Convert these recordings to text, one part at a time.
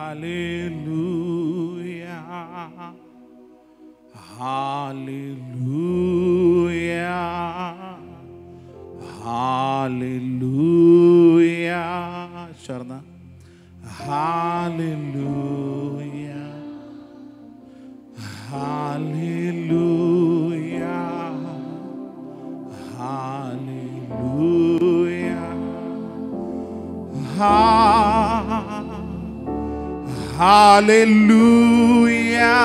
Hallelujah, hallelujah. Sharna, hallelujah, hallelujah, hallelujah, hallelujah. Hallelujah,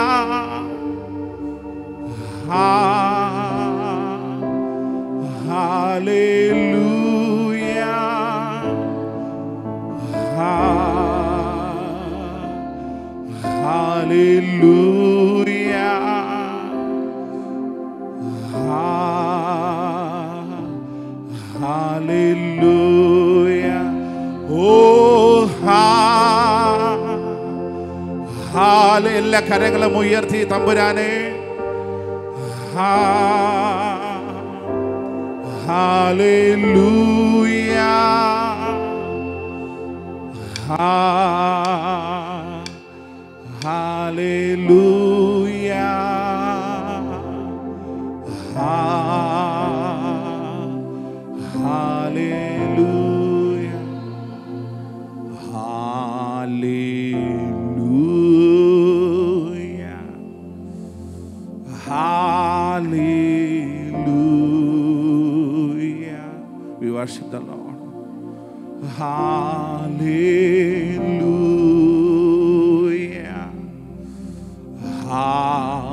hallelujah, hallelujah. Oh, എല്ലാ കരങ്ങളും ഉയർത്തി തമ്പുരാനെ hallelujah, hallelujah, hallelujah, hallelujah, hallelujah. We worship the Lord. Hallelujah, hallelujah,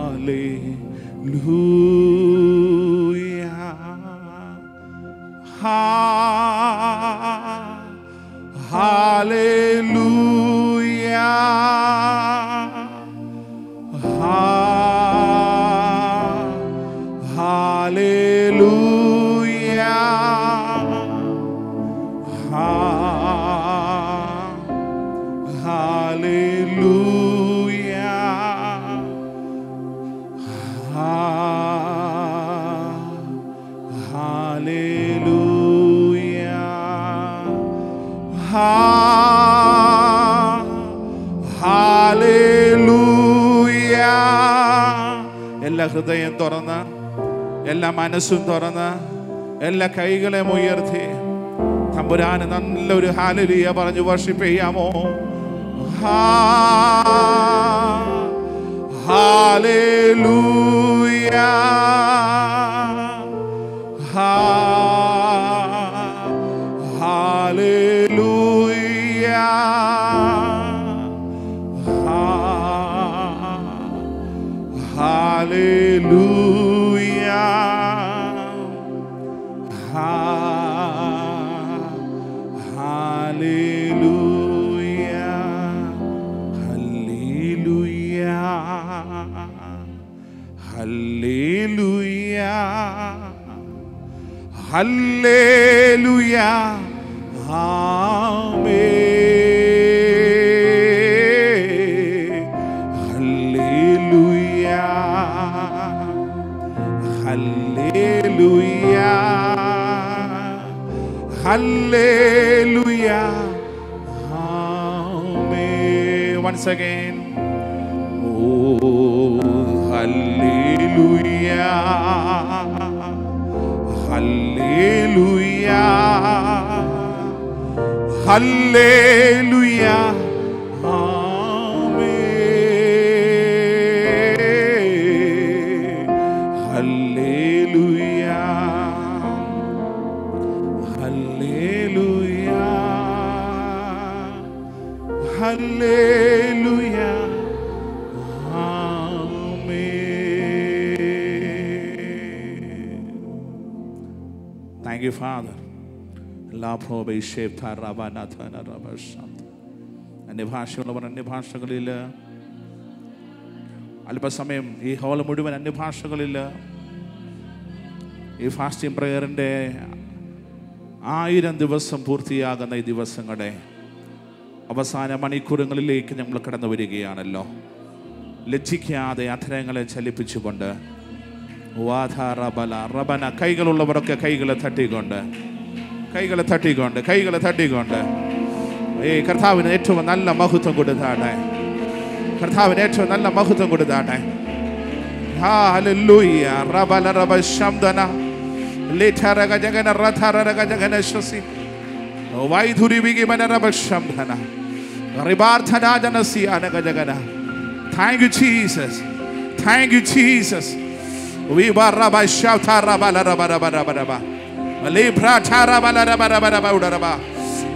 hallelujah, hallelujah, hallelujah. എല്ലാ ഹൃദയം തുറന്ന്, എല്ലാ മനസ്സും തുറന്ന്, എല്ലാ കൈകളെ ഉയർത്തി തമ്പുരാന് നല്ലൊരു ഹല്ലേലൂയ പറഞ്ഞു വർഷിപ്പ് ചെയ്യാമോ? Hallelujah, hallelujah, hallelujah, hallelujah, hallelujah, hallelujah, hallelujah, amen. Hallelujah, hallelujah, amen. Once again, oh, hallelujah, hallelujah, hallelujah, hallelujah, amen. Thank you, Father. അന്യഭാഷയുള്ളവർ അന്യഭാഷകളിൽ അല്പസമയം ഈ ഹോൾ മുഴുവൻ അന്യഭാഷകളിൽ ഈ ഫാസ്റ്റിംഗ് പ്രയറിൻ്റെ 1000 ദിവസം പൂർത്തിയാകുന്ന ഈ ദിവസങ്ങളുടെ അവസാന മണിക്കൂറുകളിലേക്ക് നമ്മൾ കടന്നു വരികയാണല്ലോ. ലജ്ജിക്കാതെ അധരങ്ങളെ ചലിപ്പിച്ചുകൊണ്ട് റബന കൈകളുള്ളവരൊക്കെ കൈകളെ തട്ടിക്കൊണ്ട് കർത്താവിന് ഏറ്റവും നല്ല മഹത്വം കൊടുത്താട്ടെ. കർത്താവിന് ഏറ്റവും നല്ല മഹത്വം കൊടുത്താട്ടെ. Hallelujah. റബല റബ ശംദന ലേഠരക ജഗന റഥരക ജഗന ശസി വൈധുരി വിഗമന റബ ശംദന റിബാർത്ഥന ജനസി Anaka ജഗന. Thank you Jesus. Thank you Jesus. We baraba shauta rabala rabara rabara libra tarabala rabara rabara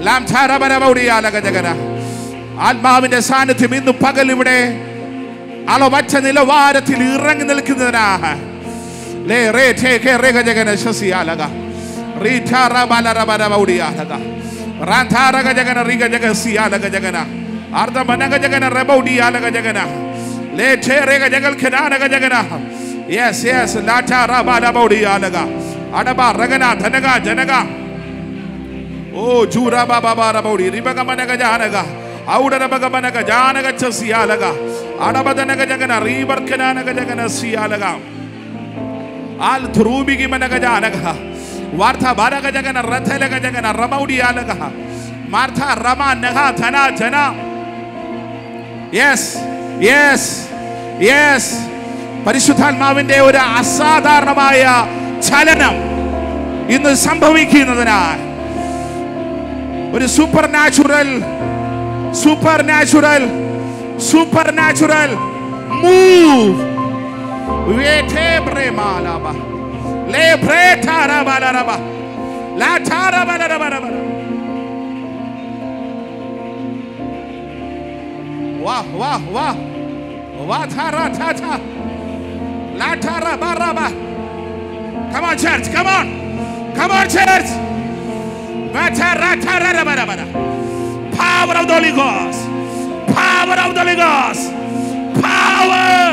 lam tarabara baudialaga jagana. ആത്മാവിന്റെ സാന്നിധ്യം ഇന്ന് പകൽ ഇവിടെ അളവറ്റ നിലവാരത്തിൽ ഇറങ്ങി നിൽക്കുന്നതിനാണ്. Yes, yes. Oh, Jura Baba Rabaudi, Ribagamanaka Janaga, Audarabagamanaka Janaga Chasialaga, Adabadanaka Jagana, River Kanaka Jagana Sialaga, Al Turubigi Manaka, Varta Baraga Jagana, Ratalaga Jagana, Rabaudi Alaga, Martha Rama Naha Tana Jana. Yes, yes, yes. പരിശുദ്ധാത്മാവിന്റെ ഒരു അസാധാരണമായ ചലനം ഇന്ന് സംഭവിക്കുന്നതിനാൽ ഒരു supernatural move Come on, church. Come on. Come on, church. Power of the Holy Ghost. Power of the Holy Ghost. Power.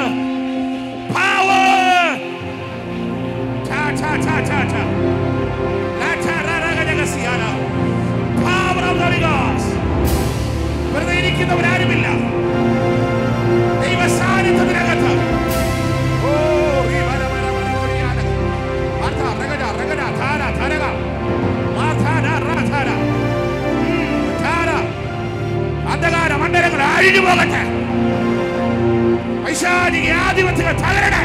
Power. Ta ta ta ta ta. Power of the Holy Ghost. വെറുതെ ഇരിക്കുന്നവരാരുമില്ല. ദൈവ സാന്നിധ്യത്തിനകത്ത് അന്ധകാര മണ്ഡലങ്ങൾ അഴിഞ്ഞു പോകട്ടെ. പൈശാചിക ആധിപത്യങ്ങൾ തകരട്ടെ.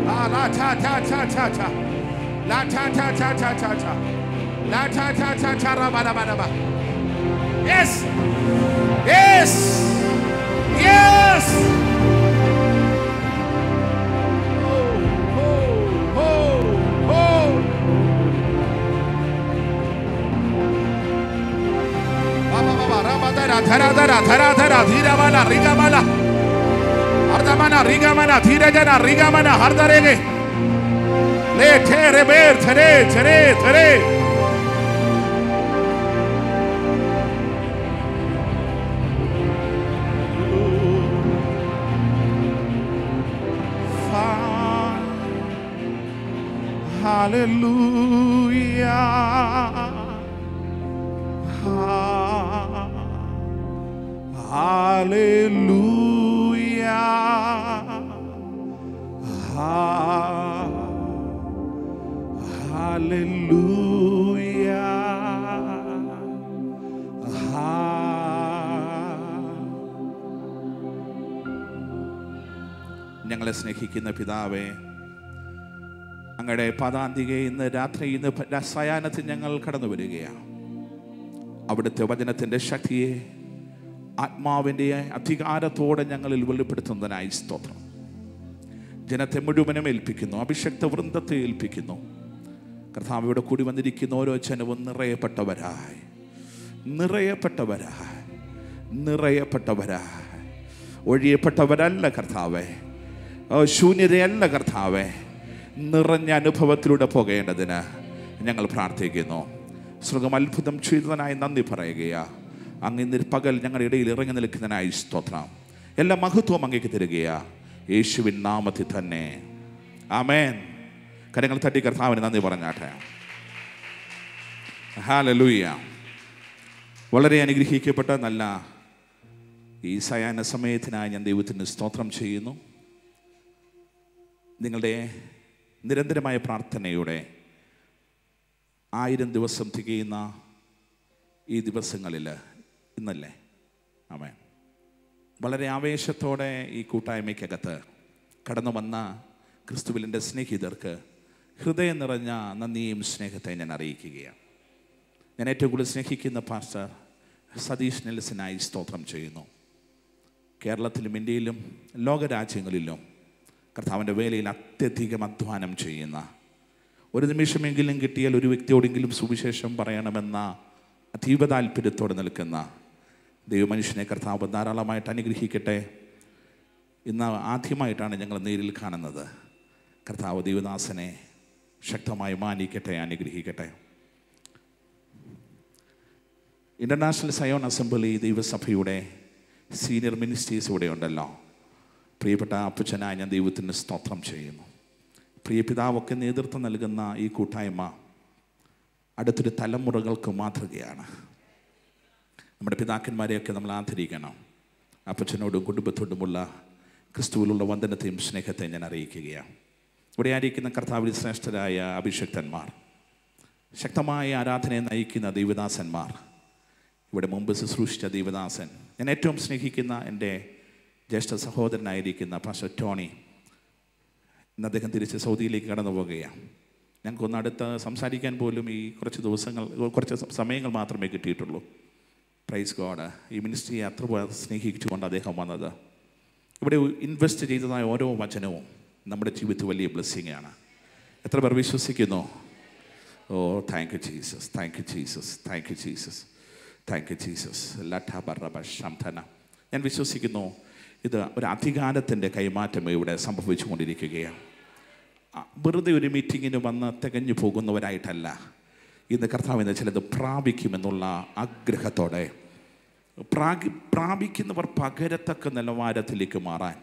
La ta ta ta ta ta. La ta ta ta ta ta ta. La ta ta ta ta ra ba ba ba. Yes. Yes. Yes. Oh oh oh oh. Baba baba ra ba da thara dhira bala riga bala. Ardamana rigamana dhirajana rigamana hardarege le there ber thare thare thare hallelujah hallelujah hallelujah. ഞങ്ങളെ സ്നേഹിക്കുന്ന പിതാവേ, അങ്ങയുടെ പദാന്തികെ ഇന്ന് രാത്രി ഇന്ന് സായാഹ്നത്തിൽ ഞങ്ങൾ കടന്നു വരികയാണ്. അവിടുത്തെ വചനത്തിൻ്റെ ശക്തിയെ ആത്മാവിൻ്റെ അധികാരത്തോടെ ഞങ്ങളിൽ വെളിപ്പെടുത്തുന്നതിനായി സ്തോത്രം. ജനത്തെ മുഴുവനും ഏൽപ്പിക്കുന്നു, അഭിഷക്ത വൃന്ദത്തെ ഏൽപ്പിക്കുന്നു. കർത്താവ് ഇവിടെ കൂടി വന്നിരിക്കുന്ന ഓരോ ജനവും നിറയപ്പെട്ടവരായി ഒഴിയപ്പെട്ടവരല്ല കർത്താവേ, ശൂന്യതയല്ല കർത്താവേ, നിറഞ്ഞ അനുഭവത്തിലൂടെ പോകേണ്ടതിന് ഞങ്ങൾ പ്രാർത്ഥിക്കുന്നു. സ്വർഗം അത്ഭുതം ചെയ്തതിനായി നന്ദി പറയുകയാ. അങ്ങ് ഇന്ന് പകൽ ഞങ്ങളുടെ ഇടയിൽ ഇറങ്ങി നിൽക്കുന്നതിനായി സ്തോത്രം. എല്ലാ മഹത്വവും അങ്ങേക്ക് തരികയാ. യേശുവിൻ നാമത്തിൽ തന്നെ ആമേൻ. കരങ്ങൾ തട്ടി കർത്താവിന് നന്ദി പറഞ്ഞാട്ടെ. ഹല്ലേലൂയ. വളരെ അനുഗ്രഹിക്കപ്പെട്ട നല്ല ഈ സായാഹ്ന സമയത്തിനായി ഞാൻ ദൈവത്തിന് സ്തോത്രം ചെയ്യുന്നു. നിങ്ങളുടെ നിരന്തരമായ പ്രാർത്ഥനയോടെ 1000 ദിവസം തികയുന്ന ഈ ദിവസങ്ങളിൽ ഇന്നല്ലേ, ആമേൻ, വളരെ ആവേശത്തോടെ ഈ കൂട്ടായ്മയ്ക്കകത്ത് കടന്നു വന്ന ക്രിസ്തുവിൻ്റെ സ്നേഹിതർക്ക് ഹൃദയം നിറഞ്ഞ നന്ദിയും സ്നേഹത്തെ ഞാൻ അറിയിക്കുകയാണ്. ഞാൻ ഏറ്റവും കൂടുതൽ സ്നേഹിക്കുന്ന പാസ്റ്റർ സതീഷ് നെൽസനായി സ്തോത്രം ചെയ്യുന്നു. കേരളത്തിലും ഇന്ത്യയിലും ലോകരാജ്യങ്ങളിലും കർത്താവിൻ്റെ വേലയിൽ അത്യധികം അധ്വാനം ചെയ്യുന്ന, ഒരു നിമിഷമെങ്കിലും കിട്ടിയാൽ ഒരു വ്യക്തിയോടെങ്കിലും സുവിശേഷം പറയണമെന്ന അതീവ താല്പര്യത്തോടെ നിൽക്കുന്ന ദൈവമനുഷ്യനെ കർത്താവ് ധാരാളമായിട്ട് അനുഗ്രഹിക്കട്ടെ. ഇന്ന് ആദ്യമായിട്ടാണ് ഞങ്ങൾ നേരിൽ കാണുന്നത്. കർത്താവ് ദൈവദാസനെ ശക്തമായി മാനിക്കട്ടെ, അനുഗ്രഹിക്കട്ടെ. ഇൻ്റർനാഷണൽ സയോൺ അസംബ്ലി ദൈവസഭയുടെ സീനിയർ മിനിസ്റ്റേഴ്സ് ഇവിടെ ഉണ്ടല്ലോ. പ്രിയപ്പെട്ട അപ്പച്ചനായി ഞാൻ ദൈവത്തിന് സ്തോത്രം ചെയ്യുന്നു. പ്രിയ പിതാവൊക്കെ നേതൃത്വം നൽകുന്ന ഈ കൂട്ടായ്മ അടുത്തൊരു തലമുറകൾക്ക് മാതൃകയാണ്. നമ്മുടെ പിതാക്കന്മാരെയൊക്കെ നമ്മൾ ആദരിക്കണം. അപ്പച്ചനോടും കുടുംബത്തോടുമുള്ള ക്രിസ്തുവിലുള്ള വന്ദനത്തെയും സ്നേഹത്തെയും ഞാൻ അറിയിക്കുകയാണ്. ഇവിടെ ആയിരിക്കുന്ന കർത്താവിൽ ശ്രേഷ്ഠരായ അഭിഷക്തന്മാർ, ശക്തമായ ആരാധനയെ നയിക്കുന്ന ദൈവദാസന്മാർ, ഇവിടെ മുമ്പ് ശുശ്രൂഷിച്ച ദൈവദാസൻ, ഞാൻ ഏറ്റവും സ്നേഹിക്കുന്ന എൻ്റെ ജ്യേഷ്ഠ സഹോദരനായിരിക്കുന്ന പാസ്റ്റർ ടോണി, ഇന്ന് അദ്ദേഹം തിരിച്ച് സൗദിയിലേക്ക് കടന്നു പോകുകയാണ്. ഞങ്ങൾക്കൊന്ന് അടുത്ത് സംസാരിക്കാൻ പോലും ഈ കുറച്ച് സമയങ്ങൾ മാത്രമേ കിട്ടിയിട്ടുള്ളൂ. Praise God. ഈ മിനിസ്ട്രിയെ അത്ര സ്നേഹിച്ചുകൊണ്ട് അദ്ദേഹം വന്നത്. ഇവിടെ ഇൻവെസ്റ്റ് ചെയ്തതായ ഓരോ വചനവും നമ്മുടെ ജീവിതത്തിൽ വലിയ ബ്ലെസ്സിങ് ആണ്. എത്ര പേർ വിശ്വസിക്കുന്നു? Oh, thank you Jesus, thank you Jesus, thank you Jesus, thank you Jesus. ലഠബറബശംധന. ഞാൻ വിശ്വസിക്കുന്നു ഇത് ഒരു അധികാരത്തിൻ്റെ കൈമാറ്റം ഇവിടെ സംഭവിച്ചു കൊണ്ടിരിക്കുകയാണ്. വെറുതെ ഒരു മീറ്റിങ്ങിന് വന്ന് തികഞ്ഞു പോകുന്നവരായിട്ടല്ല, ഇന്ന് കർത്താവിന് ചിലത് പ്രാപിക്കുമെന്നുള്ള ആഗ്രഹത്തോടെ പ്രാപിക്കുന്നവർ പകരത്തക്ക നിലവാരത്തിലേക്ക് മാറാൻ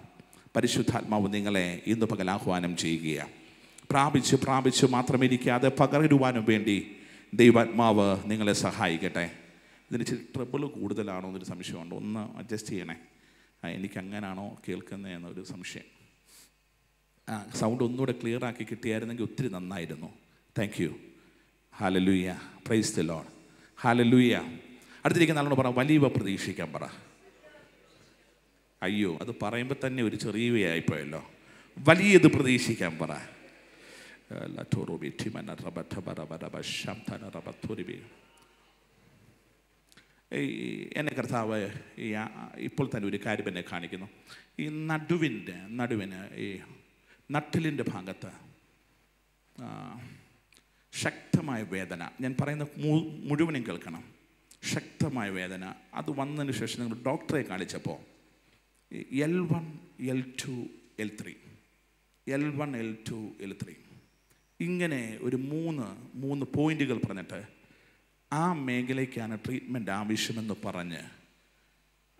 പരിശുദ്ധാത്മാവ് നിങ്ങളെ ഇന്ന് പകൽ ആഹ്വാനം ചെയ്യുകയാണ്. പ്രാപിച്ച് മാത്രമേ ഇരിക്കാതെ പകരുവാനും വേണ്ടി ദൈവാത്മാവ് നിങ്ങളെ സഹായിക്കട്ടെ. ഇതിന് ഇച്ചിരി ട്രബിൾ കൂടുതലാണോ എന്നൊരു സംശയമുണ്ട്. ഒന്ന് അഡ്ജസ്റ്റ് ചെയ്യണേ. എനിക്കങ്ങനാണോ കേൾക്കുന്നതെന്നൊരു സംശയം. സൗണ്ട് ഒന്നുകൂടെ ക്ലിയർ ആക്കി കിട്ടിയായിരുന്നെങ്കിൽ ഒത്തിരി നന്നായിരുന്നു. Thank you. Hallelujah. Praise the Lord. Hallelujah. അടുത്തിരിക്കുന്ന ആളോട് പറ, വലിയ പ്രതീക്ഷിക്കാൻ പറ. അയ്യോ, അത് പറയുമ്പോൾ തന്നെ ഒരു ചെറിയവയായിപ്പോയല്ലോ. വലിയത് പ്രതീക്ഷിക്കാൻ പറ. എന്നെ കർത്താവ് ഇപ്പോൾ തന്നെ ഒരു കാര്യം എന്നെ കാണിക്കുന്നു. ഈ നടുവിന് ഈ നട്ടിലിൻ്റെ ഭാഗത്ത് ശക്തമായ വേദന. ഞാൻ പറയുന്ന മുഴുവനും കേൾക്കണം. ശക്തമായ വേദന. അത് വന്നതിന് ശേഷം നിങ്ങൾ ഡോക്ടറെ കാണിച്ചപ്പോൾ L1, L2, L3 L1, L2, L3 ഇങ്ങനെ ഒരു മൂന്ന് പോയിന്റുകൾ പറഞ്ഞിട്ട് ആ മേഖലയ്ക്കാണ് ട്രീറ്റ്മെൻറ്റ് ആവശ്യമെന്ന് പറഞ്ഞ്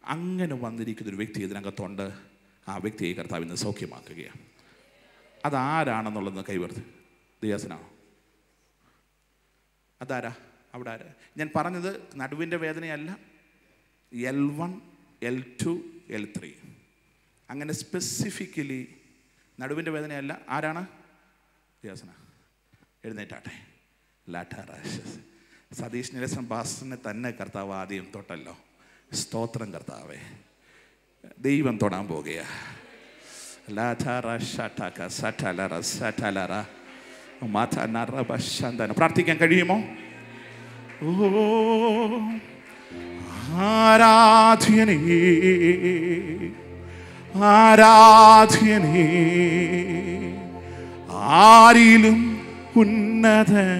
അങ്ങനെ വന്നിരിക്കുന്നൊരു വ്യക്തി ഇതിനകത്തുണ്ട്. ആ വ്യക്തിയെ കർത്താവ് ഇന്ന് സൗഖ്യമാക്കുകയാണ്. അതാരാണെന്നുള്ളത് കൈവർത്തി. ദിയാസനാണോ? അതാരാ? അവിടെ ആരാ? ഞാൻ പറഞ്ഞത് നടുവിൻ്റെ വേദനയല്ല. L1, L2, L3 അങ്ങനെ സ്പെസിഫിക്കലി നടുവിൻ്റെ വേദനയല്ല. ആരാണ്? ദിയാസന. എഴുന്നേറ്റാട്ടെ. ലാഠാറാശസ്. സതീഷ് നിലസൻ ബാസിനെ തന്നെ കർത്താവ് ആദ്യം തൊട്ടല്ലോ. സ്തോത്രം കർത്താവേ. ദൈവം തൊടാൻ പോകുക. പ്രാർത്ഥിക്കാൻ കഴിയുമോ? ഓ ആരാധ്യനേ, ആരാധ്യനേ, ആരിലും ഉന്നതനായവനേ,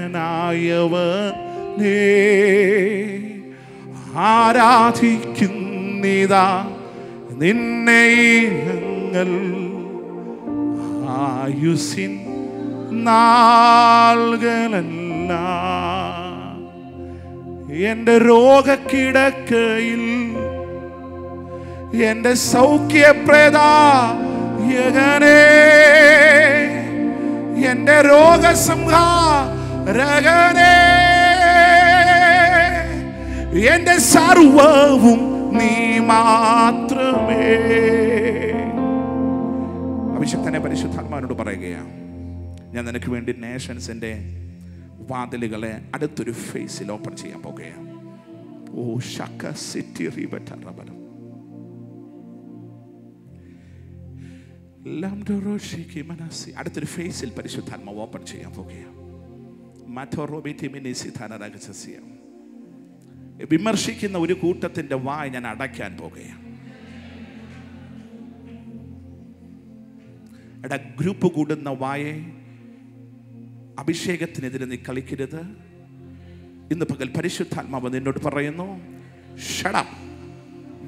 ആരാധിക്കുന്നിതാ നിന്നെ ഞങ്ങൾ ആയുസിൻ നാളുകളെല്ലാം. എൻ്റെ രോഗക്കിടക്കയിൽ എൻ്റെ സൗഖ്യപ്രദായകനേ, എന്റെ രോഗസംഹാരകനേ, എന്റെ സർവവും നീ മാത്രമേ. അഭിഷക്തനെ പരിശുദ്ധാത്മാവിനോട് പറയുകയാണ്, ഞാൻ നിനക്ക് വേണ്ടി നേഷൻസിന്റെ വാതിലുകളെ അടുത്തൊരു ഫേസിൽ ഓപ്പൺ ചെയ്യാൻ പോകുകയാണ്. ഓ ഷക്ക സിറ്റി റിബറ്ററബലം അടുത്തൊരു ഫേസിൽ പരിശുദ്ധാത്മാവ് ഓപ്പൺ ചെയ്യാൻ പോകുകയാണ്. വിമർശിക്കുന്ന ഒരു കൂട്ടത്തിന്റെ വായ ഞാൻ അടയ്ക്കാൻ പോകുകയാണ്. ഗ്രൂപ്പ് കൂടുന്ന വായെ അഭിഷേകത്തിനെതിരെ നീ കളിക്കരുത്. ഇന്ന് പകൽ പരിശുദ്ധാത്മാവ് നിന്നോട് പറയുന്നു, ഷടം,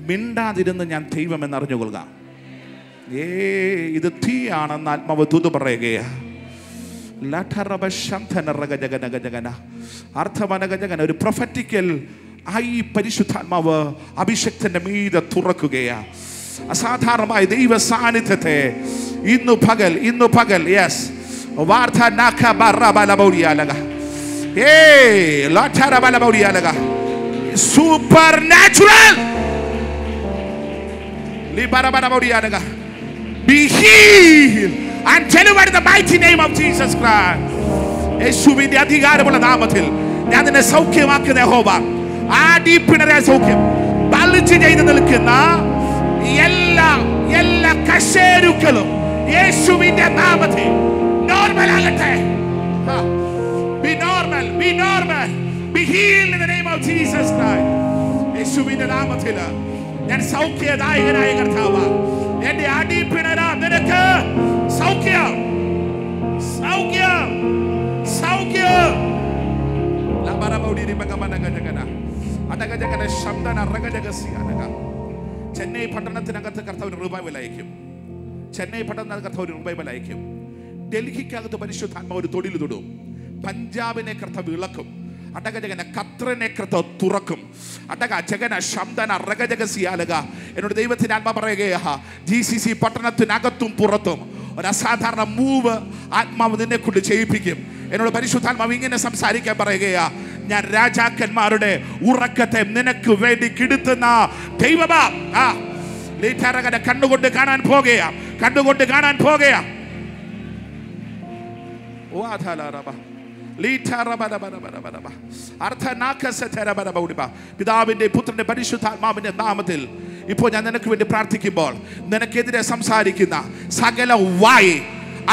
മിണ്ടാതിരുന്ന് ഞാൻ ദൈവമെന്ന് അറിഞ്ഞുകൊള്ളുക. ഇത് തീയാണെന്ന് ആത്മാവ് തൂതു പറയുകയാ. ഒരു പ്രൊഫറ്റിക്കൽ ആയി പരിശുദ്ധാത്മാവ് അഭിഷക്തന്റെ മീതെ തുറക്കുകയാ. അസാധാരണമായ ദൈവ സാന്നിധ്യത്തെ ഇന്നു പകൽ yes super natural be healed and delivered in the mighty name of Jesus Christ. യേശുവിന്റെ അധികാരമുള്ള നാമത്തിൽ ഞാൻ നിന്നെ സൗഖ്യമാക്കുന്ന യഹോവ. ആടിപ്പിണരെ സൗഖ്യം ബലിച്ച് ചെയ്ത് നിൽക്കുന്ന എല്ലാ കശേരുക്കളും യേശുവിന്റെ നാമത്തിൽ നോർമൽ ആകട്ടെ. Be normal, be normal, be healed in the name of Jesus Christ. യേശുവിന്റെ നാമത്തിൽ ഞാൻ സൗഖ്യദായകനായ കർത്താവ്. എന്റെ അടിപ്പിണര നിനക്ക് സൗഖ്യം, സൗഖ്യം, സൗഖ്യം. ചെന്നൈ പട്ടണത്തിനകത്ത് കർത്താവ് റിവൈവൽ അയക്കും. ചെന്നൈ പട്ടണത്തിനകത്ത് കർത്താവ് റിവൈവൽ അയക്കും. ഡൽഹിക്കകത്ത് പരിശുദ്ധാത്മാവ് ഒരു തൊഴിൽ തൊടും. പഞ്ചാബിനെ കർത്താവ് ഇളക്കും. ഖത്തറിനെ കർത്താവ് തുറക്കും. എന്നോട് ദൈവത്തിന്റെ ആത്മാ പറയുകയാ, GCC പട്ടണത്തിനകത്തും പുറത്തും ഒരു അസാധാരണ മൂവ് ആത്മാവ് നിന്നെ കൊണ്ട് ചെയ്യിപ്പിക്കും. എന്നോട് പരിശുദ്ധാത്മാവ് ഇങ്ങനെ സംസാരിക്കാൻ പറയുകയാ, ഞാൻ രാജാക്കന്മാരുടെ ഉറക്കത്തെ നിനക്ക് വേണ്ടി കിടത്തുന്ന ദൈവമാ. കണ്ണുകൊണ്ട് കാണാൻ പോകുകയാ, കണ്ണുകൊണ്ട് കാണാൻ പോകുകയാ. പിതാവിന്റെ പുത്രന്റെ പരിശുദ്ധാത്മാവിന്റെ നാമത്തിൽ ഇപ്പോൾ ഞാൻ നിനക്ക് വേണ്ടി പ്രാർത്ഥിക്കുമ്പോൾ നിനക്കെതിരെ സംസാരിക്കുന്ന സകല വായി,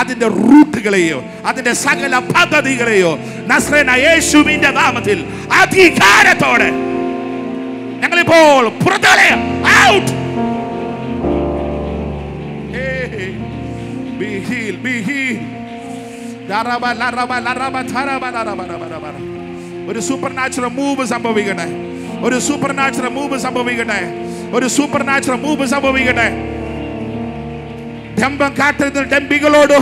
അതിന്റെ റൂട്ടുകളെയോ അതിന്റെ സകല പദ്ധതികളെയോ നസ്രേന യേശുവിന്റെ നാമത്തിൽ അധികാരത്തോടെ ഞങ്ങളിപ്പോൾ പുറത്തുകളയും. Out. Be healed, be healed. ഒരു സൂപ്പർ നാച്ചുറൽ മൂവ് സംഭവിക്കട്ടെ, ഒരു സൂപ്പർ നാച്ചുറൽ മൂവ് സംഭവിക്കട്ടെ, ഒരു സൂപ്പർ നാച്ചുറൽ മൂവ് സംഭവിക്കട്ടെ. ഡംബം കാട്ടരുത്, ഡംബികളോട്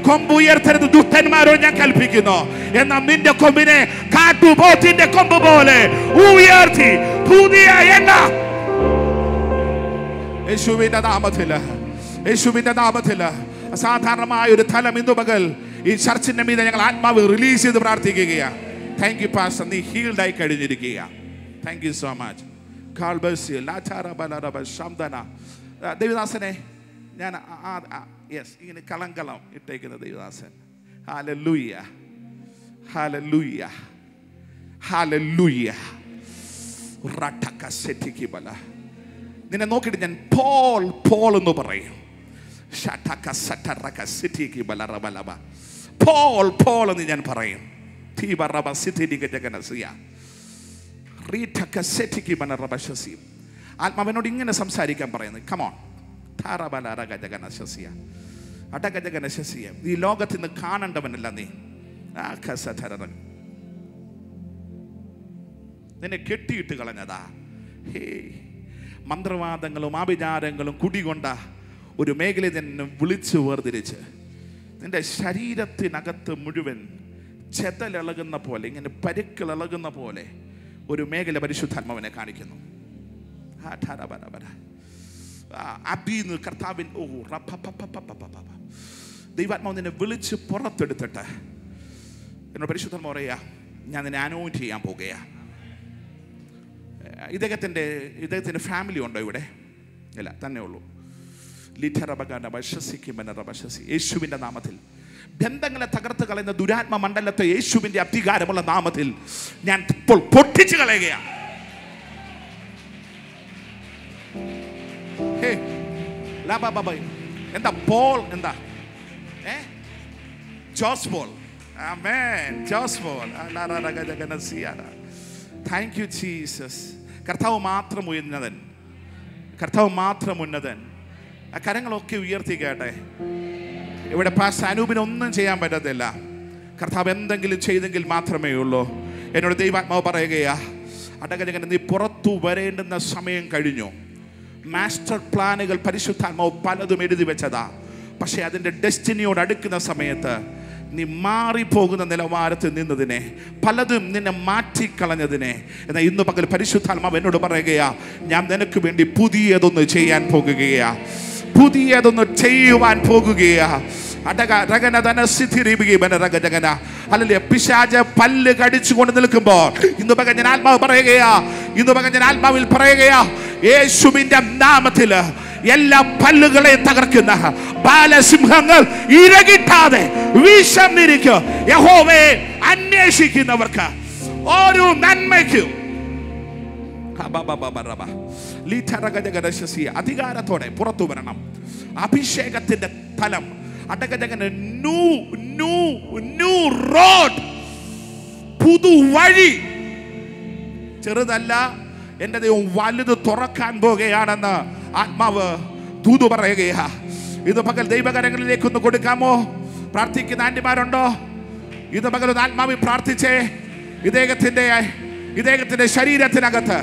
കൊമ്പ് ഉയർത്തരുത് ദുഷ്ടന്മാരോട് ഞാൻ കൽപ്പിക്കുന്നു. എന്നാൽ നിന്റെ കൊമ്പിനെ കാട്ടുപോത്തിന്റെ കൊമ്പ് പോലെ ഉയർത്തി പുതിയ എണ്ണ യേശുവിന്റെ നാമത്തിൽ, യേശുവിന്റെ നാമത്തിൽ അസാധാരണമായ ഒരു തലം ഇന്നു പകൽ ഈ ചർച്ചിന്റെ മീതെ ഞങ്ങൾ ആത്മാവ് റിലീസ് ചെയ്ത് പ്രാർത്ഥിക്കുകയാണ്. താങ്ക് യു പാസ്റ്റർ, നീ ഹീൽഡ് ആയി കഴിഞ്ഞിരിക്കുക. Thank you so much. ദേവദാസനെ ഞാൻ യെസ് ഇങ്ങനെ കളം ഇട്ടേക്കുന്ന ദേവദാസൻ. Hallelujah, hallelujah, hallelujah. നിന്നെ നോക്കിയിട്ട് ഞാൻ പോൾ പോൾ എന്ന് പറയും. പോൾ പോൾ എന്ന് ഞാൻ പറയും. ആത്മാവിനോട് ഇങ്ങനെ സംസാരിക്കാൻ പറയുന്നത്. കമോൺ. ഈ ലോകത്തിൽ നിന്ന് കാണേണ്ടവനല്ല നീ. നിന്നെ കെട്ടിയിട്ട് കളഞ്ഞതാ. മന്ത്രവാദങ്ങളും ആഭിചാരങ്ങളും കുടികൊണ്ട ഒരു മേഖലയിൽ തന്നെ വിളിച്ചു വേർതിരിച്ച് നിന്റെ ശരീരത്തിനകത്ത് മുഴുവൻ ചെതലിളകുന്ന പോലെ, ഇങ്ങനെ പരുക്കളിളകുന്ന പോലെ ഒരു മേഖല പരിശുദ്ധാത്മാവിനെ കാണിക്കുന്നു. കർത്താവിൻ ദൈവാത്മാവ് നിന്നെ വിളിച്ച് പുറത്തെടുത്തിട്ട് എന്നോട് പരിശുദ്ധം പറയാ, ഞാൻ നിന്നെ അനോയിന്റ് ചെയ്യാൻ പോകുകയാ. ഇദ്ദേഹത്തിൻ്റെ ഫാമിലി ഉണ്ടോ ഇവിടെ? ഇല്ല, തന്നെ ഉള്ളൂ. യേശുവിൻ്റെ നാമത്തിൽ ബന്ധങ്ങളെ തകർത്ത് കളയുന്ന ദുരാത്മ മണ്ഡലത്തെ യേശുവിൻ്റെ അധികാരമുള്ള നാമത്തിൽ ഞാൻ ഇപ്പോൾ പൊട്ടിച്ചു കളയുകയാണ്. എന്താ പോൾ? എന്താ Jose Paul? Amen, Jose Paul. Thank you Jesus. കർത്താവ് മാത്രം ഉന്നതൻ, കർത്താവ് മാത്രം ഉന്നതൻ. ആ കരങ്ങളൊക്കെ ഉയർത്തിക്കട്ടെ. ഇവിടെ പാസ്റ്റർ അനൂപിന് ഒന്നും ചെയ്യാൻ പറ്റത്തില്ല. കർത്താവ് എന്തെങ്കിലും ചെയ്തെങ്കിൽ മാത്രമേ ഉള്ളൂ. എന്നോട് ദൈവാത്മാവ് പറയുകയാ, അടകജകൻ നീ പുറത്തു വരേണ്ടുന്ന സമയം കഴിഞ്ഞു. മാസ്റ്റർ പ്ലാനുകൾ പരിശുദ്ധാത്മാവ് പലതും എഴുതി വെച്ചതാ. പക്ഷെ അതിൻ്റെ ഡെസ്റ്റിനിയോട് അടുക്കുന്ന സമയത്ത് നീ മാറിപ്പോകുന്ന നിലവാരത്തിൽ നിന്നതിനെ, പലതും നിന്നെ മാറ്റിക്കളഞ്ഞതിനെ, എന്നാൽ ഇന്ന് പകൽ പരിശുദ്ധാത്മാവ് എന്നോട് പറയുകയാ, ഞാൻ നിനക്ക് വേണ്ടി പുതിയതൊന്ന് ചെയ്യാൻ പോകുകയാ, പുതിയതൊന്ന് ചെയ്യുവാൻ പോകുകയാ. പിശാച് പല്ല് കടിച്ചുകൊണ്ട് നിൽക്കുമ്പോൾ ഇന്ന് പകൽ ഞാൻ ആത്മാവ് പറയുകയാ, ഇന്ന് പകൽ ഞാൻ ആത്മാവിൽ പറയുകയാ, യേശുവിന്റെ നാമത്തിൽ എല്ലാ പല്ലുകളെയും തകർക്കുന്ന ബാലസിംഹങ്ങൾ ഇരകിട്ടാതെ വിശന്നിരിക്കും. യഹോവയെ അന്വേഷിക്കുന്നവർക്ക് ഒരു നന്മയ്ക്കും അധികാരത്തോടെ പുറത്തു വരണം. അഭിഷേകത്തിന്റെ തലം പുതുവഴി ചെറുതല്ല, എന്റെ ദൈവം വലുത് തുറക്കാൻ പോകുകയാണെന്ന് ആത്മാവ് ദൂത് പറയുകയാ. ഇത് പകൽ ദൈവകരങ്ങളിലേക്ക് ഒന്ന് കൊടുക്കാമോ? പ്രാർത്ഥിക്കുന്ന ആന്റിമാരുണ്ടോ? ഇത് പകൽ ഒന്ന് ആത്മാവിൽ പ്രാർത്ഥിച്ചേ. ഇദ്ദേഹത്തിന്റെ ശരീരത്തിനകത്ത്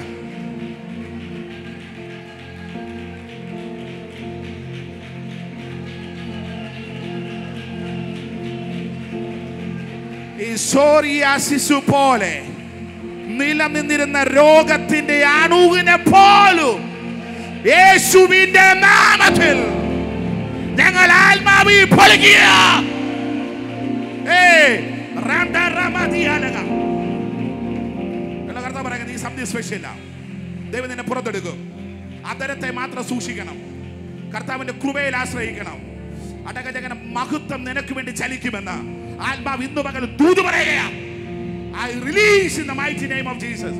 ഈ സോറിയാസിസ് പോലെ നിലനിന്നിരുന്ന രോഗത്തിന്റെ അണുവിനെ പോലും യേശുവിന്റെ നാമത്തിൽ ഞങ്ങൾ ആത്മാവിൽ പൊളിക്കുക. നീ സംധി സ്പെഷ്യൽ. ദൈവം നിന്നെ പുറത്തെടുക്കും. അതരത്തെ മാത്രം സൂക്ഷിക്കണം. കർത്താവിന്റെ കൃപയിൽ ആശ്രയിക്കണം. അടകജകന മഹത്വം നിനക്ക് വേണ്ടി ചലിക്കുമെന്ന് ആത്മാവ് ഇന്നു പകൽ ദൂത് പറയുകയാ. I release in the mighty name of Jesus.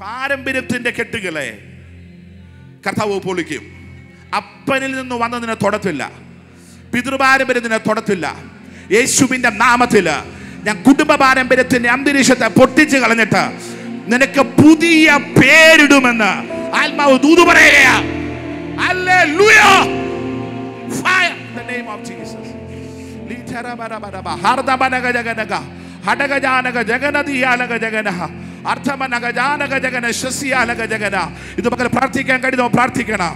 പാരമ്പര്യത്തിന്റെ കെട്ടുകളെ കർത്താവ് പൊളിക്കും. അപ്പനിൽ നിന്ന് വന്നതിനെ തൊടത്തില്ല, പിതൃപാരമ്പര്യത്തിനെ തൊടത്തില്ല. യേശുവിന്റെ നാമത്തില് ഞാൻ കുടുംബ പാരമ്പര്യത്തിന്റെ അന്തരീക്ഷത്തെ പൊട്ടിച്ച് കളഞ്ഞിട്ട് നിനക്ക് പുതിയ പേരിടുമെന്ന് ആത്മാവ് ദൂത് പറയുകയാ. Hallelujah. Fire in the name of Jesus. ഇത് പകൽ പ്രാർത്ഥിക്കാൻ കഴിയുമോ? പ്രാർത്ഥിക്കണം.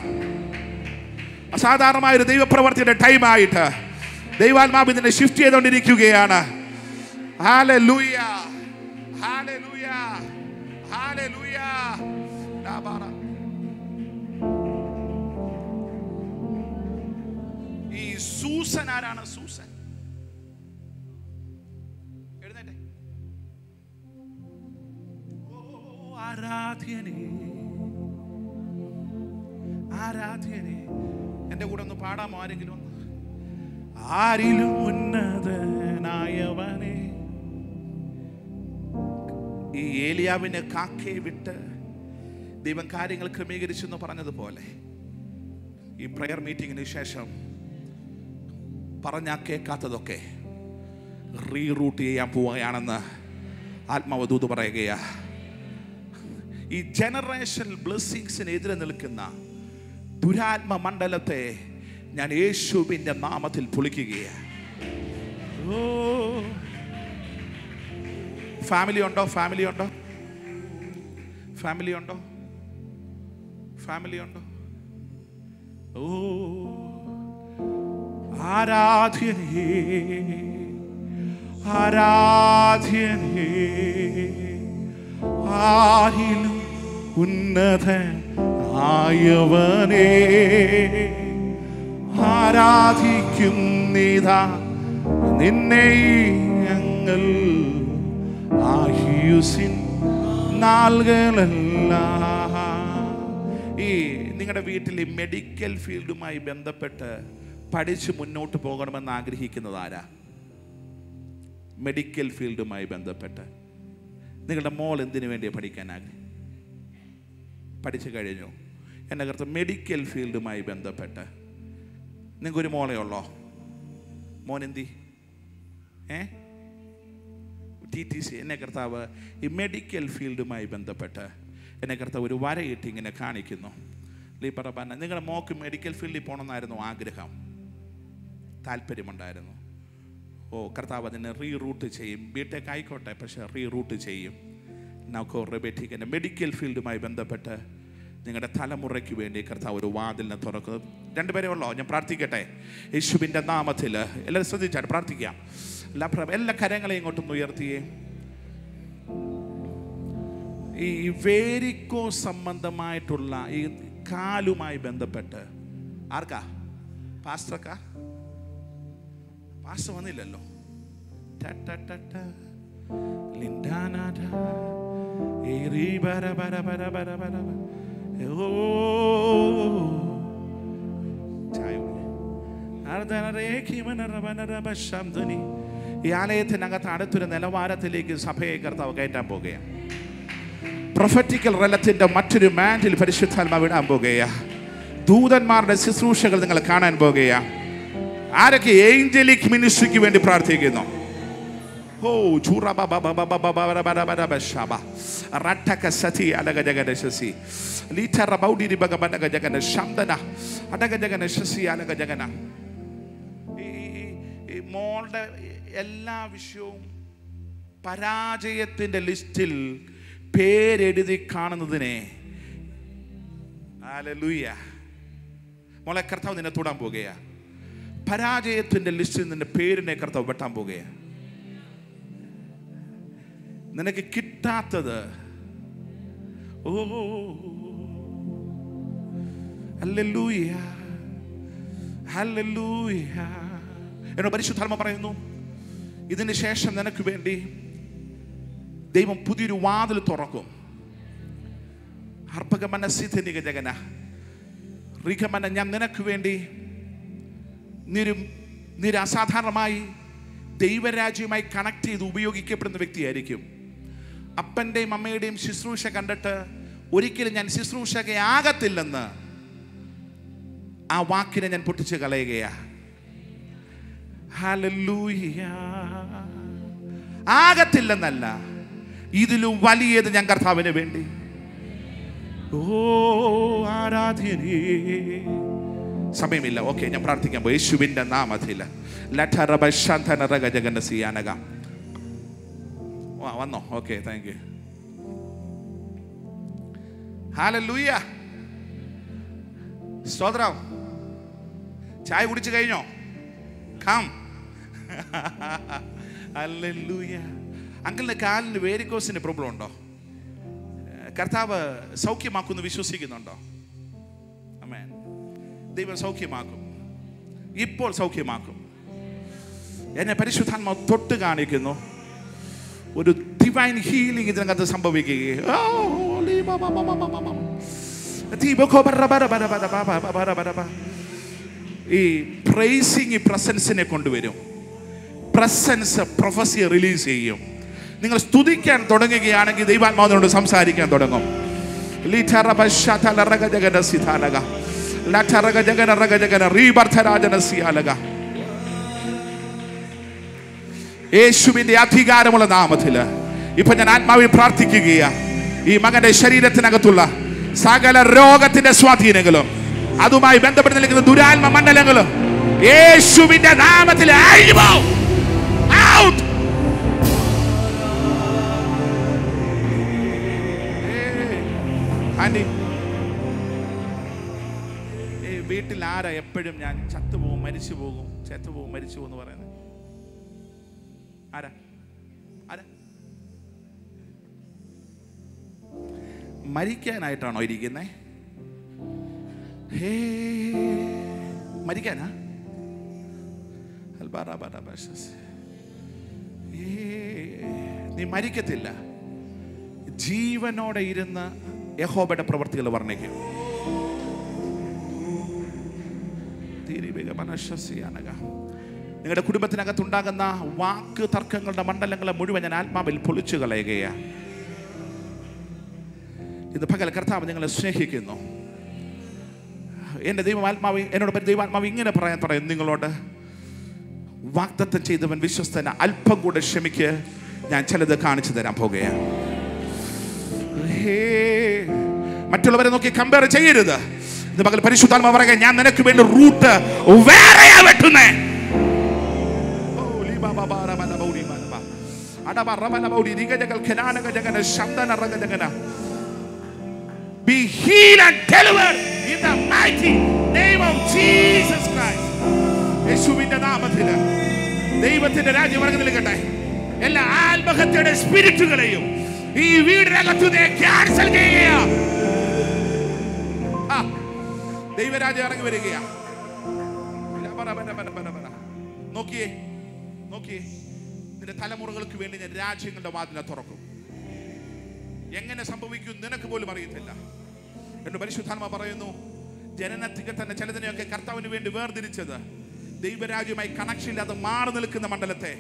അസാധാരണമായ ഒരു ദൈവപ്രവർത്തിയുടെ ടൈമായിട്ട് ദൈവാത്മാവ് ഇതിനെ ഷിഫ്റ്റ് ചെയ്തുകൊണ്ടിരിക്കുകയാണ്. Hallelujah, hallelujah, hallelujah. ഈ സൂസൻ ആരാണ്? സൂസൻ എഴുന്നേറ്റെ. ആരാധ്യനേ, ആരാധ്യനേ. എന്റെ കൂടെ ഒന്ന് പാടാമോ ആരെങ്കിലും? ഒന്ന് ആരിലും ഉന്നതനായവനെ. ഈ ഏലിയാവിനെ കാക്കയെ വിട്ട് ദൈവം കാര്യങ്ങൾ ക്രമീകരിച്ചു എന്ന് പറഞ്ഞതുപോലെ ഈ പ്രയർ മീറ്റിംഗിന് ശേഷം പറഞ്ഞാൽ കേൾക്കാത്തതൊക്കെ റീറൂട്ട് ചെയ്യാൻ പോവുകയാണെന്ന് ആത്മാവ് ദൂത് പറയുകയാ. ഈ ജനറേഷണൽ ബ്ലെസ്സിങ്സിന് എതിരെ നിൽക്കുന്ന ദുരാത്മ മണ്ഡലത്തെ ഞാൻ യേശുവിൻ്റെ നാമത്തിൽ പൊളിക്കുകയാണ്. ഫാമിലി ഉണ്ടോ? ഫാമിലി ഉണ്ടോ? ഫാമിലി ഉണ്ടോ? ഫാമിലി ഉണ്ടോ? ഓ ആരാധ്യനേ, ആരാധ്യനേ. ആരിലും ഉന്നതനായവനേ ആരാധിക്കുന്നിതാ നിന്നെ ഞങ്ങൾ ആയുസ്സിൻ നാളുകളെല്ലാം. ഈ നിങ്ങളുടെ വീട്ടിൽ ഈ മെഡിക്കൽ ഫീൽഡുമായി ബന്ധപ്പെട്ട് പഠിച്ച് മുന്നോട്ട് പോകണമെന്ന് ആഗ്രഹിക്കുന്നത് ആരാ? മെഡിക്കൽ ഫീൽഡുമായി ബന്ധപ്പെട്ട് നിങ്ങളുടെ മോൾ എന്തിനു വേണ്ടിയാണ് പഠിക്കാൻ പഠിച്ചു കഴിഞ്ഞു? എൻ്റെ കർത്താവ് മെഡിക്കൽ ഫീൽഡുമായി ബന്ധപ്പെട്ട് നിങ്ങൾക്കൊരു മോളേ ഉള്ളോ? മോൻ എന്തി TTC എന്നെ കർത്താവ് ഈ മെഡിക്കൽ ഫീൽഡുമായി ബന്ധപ്പെട്ട് എന്നെ കർത്താവ് ഒരു വരയിട്ട് ഇങ്ങനെ കാണിക്കുന്നു. ലീപ്പറബാന നിങ്ങളുടെ മോക്ക് മെഡിക്കൽ ഫീൽഡിൽ പോകണമെന്നായിരുന്നു ആഗ്രഹം, താല്പര്യമുണ്ടായിരുന്നു. ഓ കർത്താവ് അതിനെ റീറൂട്ട് ചെയ്യും. ബിടെക് ആയിക്കോട്ടെ, പക്ഷേ റീറൂട്ട് ചെയ്യും. നമുക്ക് റെബേറ്റിക്കിൻ്റെ മെഡിക്കൽ ഫീൽഡുമായി ബന്ധപ്പെട്ട് നിങ്ങളുടെ തലമുറയ്ക്ക് വേണ്ടി കർത്താവ് ഒരു വാതിലിനെ തുറക്കുന്നു. രണ്ടുപേരേ ഉള്ളോ? ഞാൻ പ്രാർത്ഥിക്കട്ടെ യേശുവിൻ്റെ നാമത്തിൽ. എല്ലാവരും ശ്രദ്ധിച്ചാൽ പ്രാർത്ഥിക്കാം. എല്ലാ കരങ്ങളെയും ഇങ്ങോട്ടൊന്ന് ഉയർത്തിയേ. ഈ വേരിക്കോ സംബന്ധമായിട്ടുള്ള ഈ കാലുമായി ബന്ധപ്പെട്ട് ആർക്കാ? പാസ്റ്റർക്കാ? പാസ്റ്റർ വന്നില്ലല്ലോ. ഈ ആലയത്തിനകത്ത് അടുത്തൊരു നിലവാരത്തിലേക്ക് സഭയെ കർത്താവ് കയറ്റാൻ പോകുകയാണ്. പ്രൊഫറ്റിക്കൽ റലത്തിന്റെ മറ്റൊരു മാൻഡിൽ പരിശുദ്ധാത്മാവ് വിടാൻ പോകുകയാണ്. ദൂതന്മാരുടെ ശുശ്രൂഷകൾ നിങ്ങൾ കാണാൻ പോകുകയാണ്. ആരൊക്കെ ഏഞ്ചലിക് മിനിസ്ട്രിക്ക് വേണ്ടി പ്രാർത്ഥിക്കുന്നു? ഓ മോളുടെ എല്ലാ വിഷയവും പരാജയത്തിന്റെ ലിസ്റ്റിൽ പേരെഴുതി കാണുന്നതിനെ ഹല്ലേലൂയ മോളെ കർത്താവ് നിന്നെ തൊടാൻ പോകുകയാ. പരാജയത്തിന്റെ ലിസ്റ്റിൽ നിന്റെ പേരിനെ കർത്താവ് വെട്ടാൻ പോകുകയാ. നിനക്ക് കിട്ടാത്തത് ഓ ഹല്ലേലൂയ ഹല്ലേലൂയ എന്നോട് പരിശുദ്ധാത്മാവ് പറയുന്നു, ഇതിന് ശേഷം നിനക്ക് വേണ്ടി ദൈവം പുതിയൊരു വാതിൽ തുറക്കും. ഞാൻ നിനക്ക് വേണ്ടി അസാധാരണമായി ദൈവരാജ്യവുമായി കണക്ട് ചെയ്ത് ഉപയോഗിക്കപ്പെടുന്ന വ്യക്തിയായിരിക്കും. അപ്പൻ്റെയും അമ്മയുടെയും ശുശ്രൂഷ കണ്ടിട്ട് ഒരിക്കലും ഞാൻ ശുശ്രൂഷകയാകത്തില്ലെന്ന് ആ വാക്കിനെ ഞാൻ പൊട്ടിച്ച് കളയുകയാ. ഹല്ലേലൂയ. ആകത്തില്ലെന്നല്ല, ഇതിലും വലിയത് ഞാൻ കർത്താവിന് വേണ്ടി. ഓ ആരാധ്യനേ. സമയമില്ല, ഓക്കെ, ഞാൻ പ്രാർത്ഥിക്കാൻ പോയി. യേശുവിൻ്റെ നാമത്തിൽ വന്നോ? Okay, thank you. ഹല്ലേലൂയ. സ്തോത്രം. ചായ കുടിച്ചു കഴിഞ്ഞോ? കം. ഹല്ലേലൂയ. അങ്കിളിന്റെ കാലിന് വേരിക്കോസിന്റെ പ്രോബ്ലം ഉണ്ടോ? കർത്താവ് സൗഖ്യമാക്കുമെന്ന് വിശ്വസിക്കുന്നുണ്ടോ? ആമേൻ. ദൈവം സൗഖ്യമാക്കും, ഇപ്പോൾ സൗഖ്യമാക്കും. എന്നെ പരിശുദ്ധാത്മാവ് തൊട്ട് കാണിക്കുന്നു. ഒരു ഡിവൈൻ ഹീലിംഗ് ഇതിനകത്ത് സംഭവിക്കുകയും ഈ പ്രൈസിങ് ഈ പ്രസൻസിനെ കൊണ്ടുവരും. പ്രസൻസ് പ്രൊഫസിയെ റിലീസ് ചെയ്യും. നിങ്ങൾ സ്തുതിക്കാൻ തുടങ്ങുകയാണെങ്കിൽ ദൈവാത്മാവിനോട് സംസാരിക്കാൻ തുടങ്ങും. യേശുവിന്റെ അധികാരമുള്ള നാമത്തില് ഇപ്പൊ ഞാൻ ആത്മാവിൽ പ്രാർത്ഥിക്കുകയാ. ഈ മകന്റെ ശരീരത്തിനകത്തുള്ള സകല രോഗത്തിന്റെ സ്വാധീനങ്ങളും അതുമായി ബന്ധപ്പെട്ട് നിൽക്കുന്ന ദുരാത്മ മണ്ഡലങ്ങളും യേശുവിന്റെ നാമത്തിൽ വീട്ടിൽ ആരാ എപ്പോഴും ഞാൻ ചത്തുപോകും, മരിച്ചു പോകും, ചത്തുപോകും, മരിച്ചു പോകും എന്ന് പറയുന്നത്? ആരാ? ആരാ? മരിക്കാനായിട്ടാണോ ഇരിക്കുന്നേ? മരിക്കാനാ? നീ മരിക്കത്തില്ല. ജീവനോടെ ഇരുന്ന് യഹോവയുടെ പ്രവൃത്തികൾ വർണ്ണിക്കും. നിങ്ങളുടെ കുടുംബത്തിനകത്തുണ്ടാകുന്ന വാക്ക് തർക്കങ്ങളുടെ മണ്ഡലങ്ങളെ മുഴുവൻ ഞാൻ ആത്മാവിൽ പൊളിച്ചു കളയുകയാണ്. ഇന്ന് പകൽ കർത്താവ് നിങ്ങളെ സ്നേഹിക്കുന്നു. എൻ്റെ ദൈവാത്മാവ് എന്നോട് ദൈവാത്മാവ് ഇങ്ങനെ പറയാൻ പറയും നിങ്ങളോട്, വാഗ്ദത്തം ചെയ്തവൻ വിശ്വസ്തന, അല്പം കൂടെ ക്ഷമിക്ക്, ഞാൻ ചിലത് കാണിച്ചു തരാൻ പോകുകയാണ്. മറ്റുള്ളവരെ നോക്കി കമ്പയർ ചെയ്യരുത്. ഇന്ന് പകൽ പരിശുദ്ധാത്മാവ് പറയുക, ഞാൻ നിനക്ക് വേണ്ടി റൂട്ട് വേറെയാ വെട്ടുന്നേ. Be healed and delivered in the mighty name of Jesus Christ. യേശുവിന്റെ നാമത്തിൽ ദൈവത്തിന്റെ രാജ്യം വർഗ്ഗത്തിലേക്കട്ടെ. എല്ലാ ആത്മഹത്യയുടെ സ്പിരിറ്റുകളെയും ഈ വീടിനകത്തു ക്യാൻസൽ ചെയ്യുക. ദൈവരാജ്യം ഇറങ്ങി വരികയാ. നോക്കിയേ, നോക്കിയേ, നിന്റെ തലമുറകൾക്ക് വേണ്ടി ഞാൻ രാജ്യങ്ങളുടെ വാതിലെ തുറക്കും. എങ്ങനെ സംഭവിക്കും നിനക്ക് പോലും അറിയത്തില്ല. എന്ന് പരിശുദ്ധാത്മ പറയുന്നു, ജനനത്തിക്ക് തന്നെ ചിലതിനെയൊക്കെ കർത്താവിന് വേണ്ടി വേർതിരിച്ചത് ദൈവരാജ്യവുമായി കണക്ഷൻ ഇല്ലാതെ മാറി നിൽക്കുന്ന മണ്ഡലത്തെ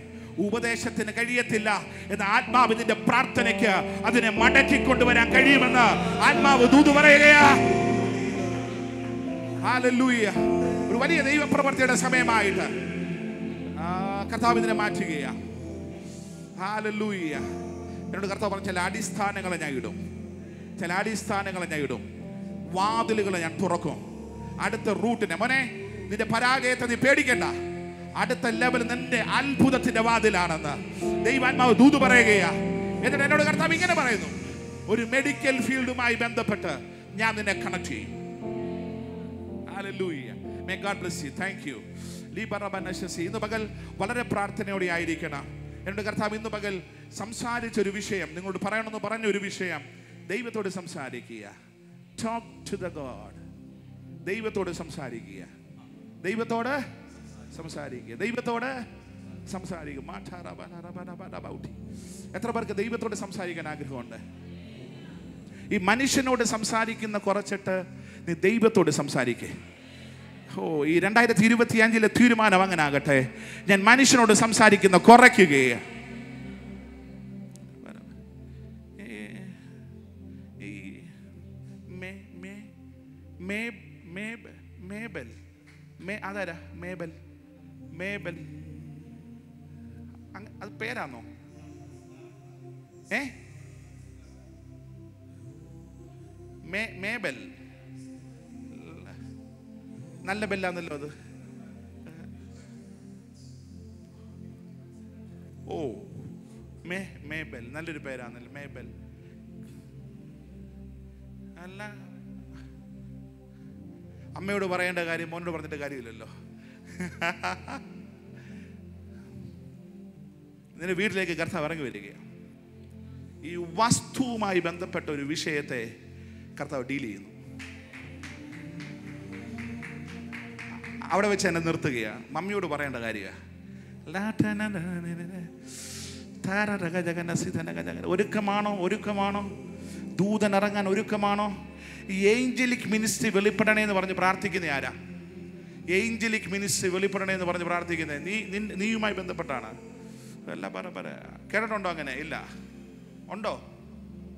ഉപദേശത്തിന് കഴിയത്തില്ല എന്ന ആത്മാവിന്റെ പ്രാർത്ഥനയ്ക്ക് അതിനെ മടക്കിക്കൊണ്ടുവരാൻ കഴിയുമെന്ന് ആത്മാവ് ദൂത് പറയുകയാ. ഹല്ലേലൂയ. ഒരു വലിയ ദൈവപ്രവൃത്തിയുടെ സമയമായിട്ട് കർത്താവ് ഇതിനെ മാറ്റുകയാ. ഹല്ലേലൂയ. എന്നോട് കർത്താവ് പറഞ്ഞ ചില അടിസ്ഥാനങ്ങളെ ഞാൻ ഇടും, ചില അടിസ്ഥാനങ്ങളെ ഞാൻ ഇടും, വാതിലുകളെ ഞാൻ തുറക്കും. അടുത്ത റൂട്ടിനെ മോനെ, നിന്റെ പരാജയത്തെ നീ പേടിക്കണ്ട. അടുത്ത ലെവൽ നിന്റെ അത്ഭുതത്തിന്റെ വാതിലാണെന്ന് ദൈവാത്മാവ് ദൂത് പറയുകയാ. എന്നിട്ട് എന്നോട് കർത്താവ് ഇങ്ങനെ പറയുന്നു, ഒരു മെഡിക്കൽ ഫീൽഡുമായി ബന്ധപ്പെട്ട് ഞാൻ നിന്നെ കണക്ട് ചെയ്യും. Hallelujah. May God bless you. Thank you. ഇന്ന് പകൽ വളരെ പ്രാർത്ഥനയോടെ ആയിരിക്കണം. എന്നോട് കർത്താവ് ഇന്ന് പകൽ സംസാരിച്ചൊരു വിഷയം, നിങ്ങളോട് പറയണമെന്ന് പറഞ്ഞ ഒരു വിഷയം, ദൈവത്തോട് സംസാരിക്കുക. Talk to the God. ദൈവത്തോട് സംസാരിക്കുക, ദൈവത്തോട് സംസാരിക്കുക, ദൈവത്തോട് സംസാരിക്കുക. എത്ര പേർക്ക് ദൈവത്തോട് സംസാരിക്കാൻ ആഗ്രഹമുണ്ട്? ഈ മനുഷ്യനോട് സംസാരിക്കുന്ന കുറച്ചിട്ട് നീ ദൈവത്തോട് സംസാരിക്കേ. ഈ 2025 തീരുമാനം അങ്ങനെ ആകട്ടെ. ഞാൻ മനുഷ്യനോട് സംസാരിക്കുന്ന കുറയ്ക്കുകയാണ്. അതാരാ മേബൽ? മേബൽ അത് പേരാണോ? മേബൽ നല്ല ബെല്ലാന്നല്ലോ അത്. ഓ മേബൽ നല്ലൊരു പേരാണല്ലോ മേബൽ. അല്ല, അമ്മയോട് പറയേണ്ട കാര്യം മോനോട് പറഞ്ഞിട്ട് കാര്യമില്ലല്ലോ. നിന്റെ വീട്ടിലേക്ക് കർത്താവ് ഇറങ്ങി വരികയാണ്. ഈ വസ്തുവുമായി ബന്ധപ്പെട്ട ഒരു വിഷയത്തെ കർത്താവ് ഡീൽ ചെയ്യുന്നു. അവിടെ വെച്ച് എന്നെ നിർത്തുകയാണ്. മമ്മിയോട് പറയേണ്ട കാര്യമാണ്. ഒരുക്കമാണോ? ഒരുക്കമാണോ? ദൂതൻ ഇറങ്ങാൻ ഒരുക്കമാണോ? ഈ ഏഞ്ചലിക് മിനിസ്ട്രി വെളിപ്പെടണേ എന്ന് പറഞ്ഞ് പ്രാർത്ഥിക്കുന്ന ആരാ? ഏഞ്ചലിക് മിനിസ്ട്രി വെളിപ്പെടണേ എന്ന് പറഞ്ഞ് പ്രാർത്ഥിക്കുന്നത് നീയുമായി ബന്ധപ്പെട്ടാണ്. എല്ലാം പറ കേട്ടിട്ടുണ്ടോ? അങ്ങനെ ഇല്ല. ഉണ്ടോ?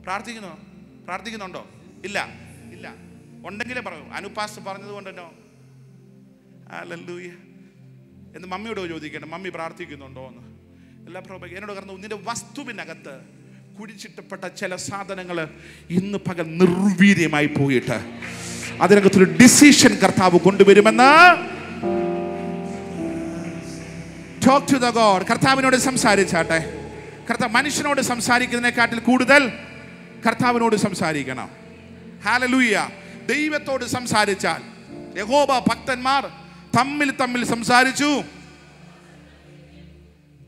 പ്രാർത്ഥിക്കുന്നുണ്ടോ? ഇല്ല. ഇല്ല. ഉണ്ടെങ്കിലേ പറയൂ. അനുപാസ് പറഞ്ഞത് കൊണ്ടല്ലോ. ഹല്ലേലൂയ എന്ന് മമ്മിയോട് ചോദിക്കണം, മമ്മി പ്രാർത്ഥിക്കുന്നുണ്ടോ എന്ന്. എല്ലാ പ്രഭു എന്നോട് പറഞ്ഞു, നിന്റെ വസ്തുവിനകത്ത് കുഴിച്ചിട്ടപ്പെട്ട ചില സാധനങ്ങൾ ഇന്ന് പകൽ നിർവീര്യമായി പോയിട്ട് അതിനകത്തൊരു ഡിസിഷൻ കർത്താവ് കൊണ്ടുവരുമെന്ന്. Talk to the God. കർത്താവിനോട് സംസാരിച്ചാട്ടെ. കർത്താവ് മനുഷ്യനോട് സംസാരിക്കുന്നതിനെക്കാട്ടിൽ കൂടുതൽ കർത്താവിനോട് സംസാരിക്കണം. ഹല്ലേലൂയ. ദൈവത്തോട് സംസാരിച്ചാൽ യഹോവ ഭക്തന്മാർ തമ്മിൽ സംസാരിച്ചു.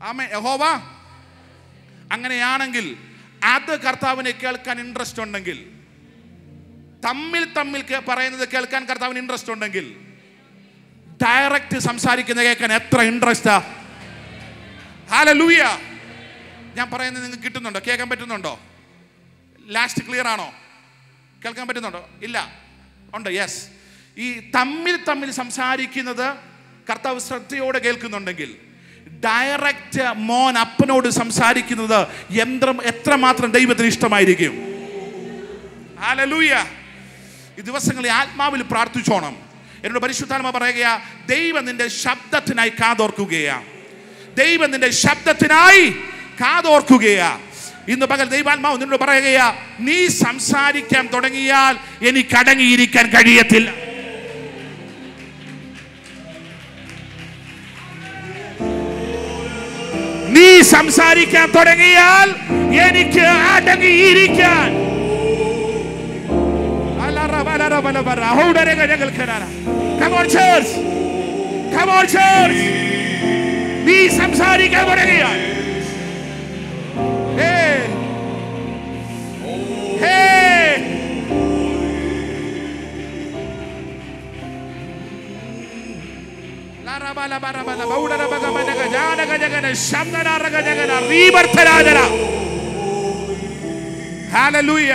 ആമേൻ. യഹോവ അങ്ങനെയാണെങ്കിൽ അത് കർത്താവിനെ കേൾക്കാൻ ഇൻട്രസ്റ്റ് ഉണ്ടെങ്കിൽ തമ്മിൽ പറയുന്നത് കേൾക്കാൻ കർത്താവിന് ഇൻട്രസ്റ്റ് ഉണ്ടെങ്കിൽ ഡയറക്റ്റ് സംസാരിക്കുന്ന കേൾക്കാൻ എത്ര ഇൻട്രസ്റ്റാ. ഹല്ലേലൂയ. ഞാൻ പറയുന്നത് നിങ്ങൾക്ക് കിട്ടുന്നുണ്ടോ? കേൾക്കാൻ പറ്റുന്നുണ്ടോ? ലാസ്റ്റ് ക്ലിയർ ആണോ? കേൾക്കാൻ പറ്റുന്നുണ്ടോ? ഇല്ല, ഉണ്ട്. യെസ്. ഈ തമ്മിൽ സംസാരിക്കുന്നത് കർത്താവ് ശ്രദ്ധയോടെ കേൾക്കുന്നുണ്ടെങ്കിൽ, ഡയറക്റ്റ് മോൻ അപ്പനോട് സംസാരിക്കുന്നത് എത്രമാത്രം ദൈവത്തിന് ഇഷ്ടമായിരിക്കും. ഹല്ലേലൂയ. ഈ ദിവസങ്ങളിൽ ആത്മാവിൽ പ്രാർത്ഥിച്ചോണം. എന്നോട് പരിശുദ്ധാത്മാ പറയുകയാ, ദൈവം നിന്റെ ശബ്ദത്തിനായി കാതോർക്കുകയാ. ദൈവം നിന്റെ ശബ്ദത്തിനായി കാതോർക്കുകയാ. ഇന്ന് പകൽ ദൈവാത്മാവ് നിന്നോട് പറയുകയാ, നീ സംസാരിക്കാൻ തുടങ്ങിയാൽ എനിക്ക് അടങ്ങിയിരിക്കാൻ കഴിയത്തില്ല. നീ സംസാരിക്കാൻ തുടങ്ങിയാൽ എനിക്ക് അടങ്ങിയിരിക്കാൻ. Come on church, come on church. നീ സംസാരിക്കാൻ തുടങ്ങിയാൽ, ഹല്ലേലൂയ.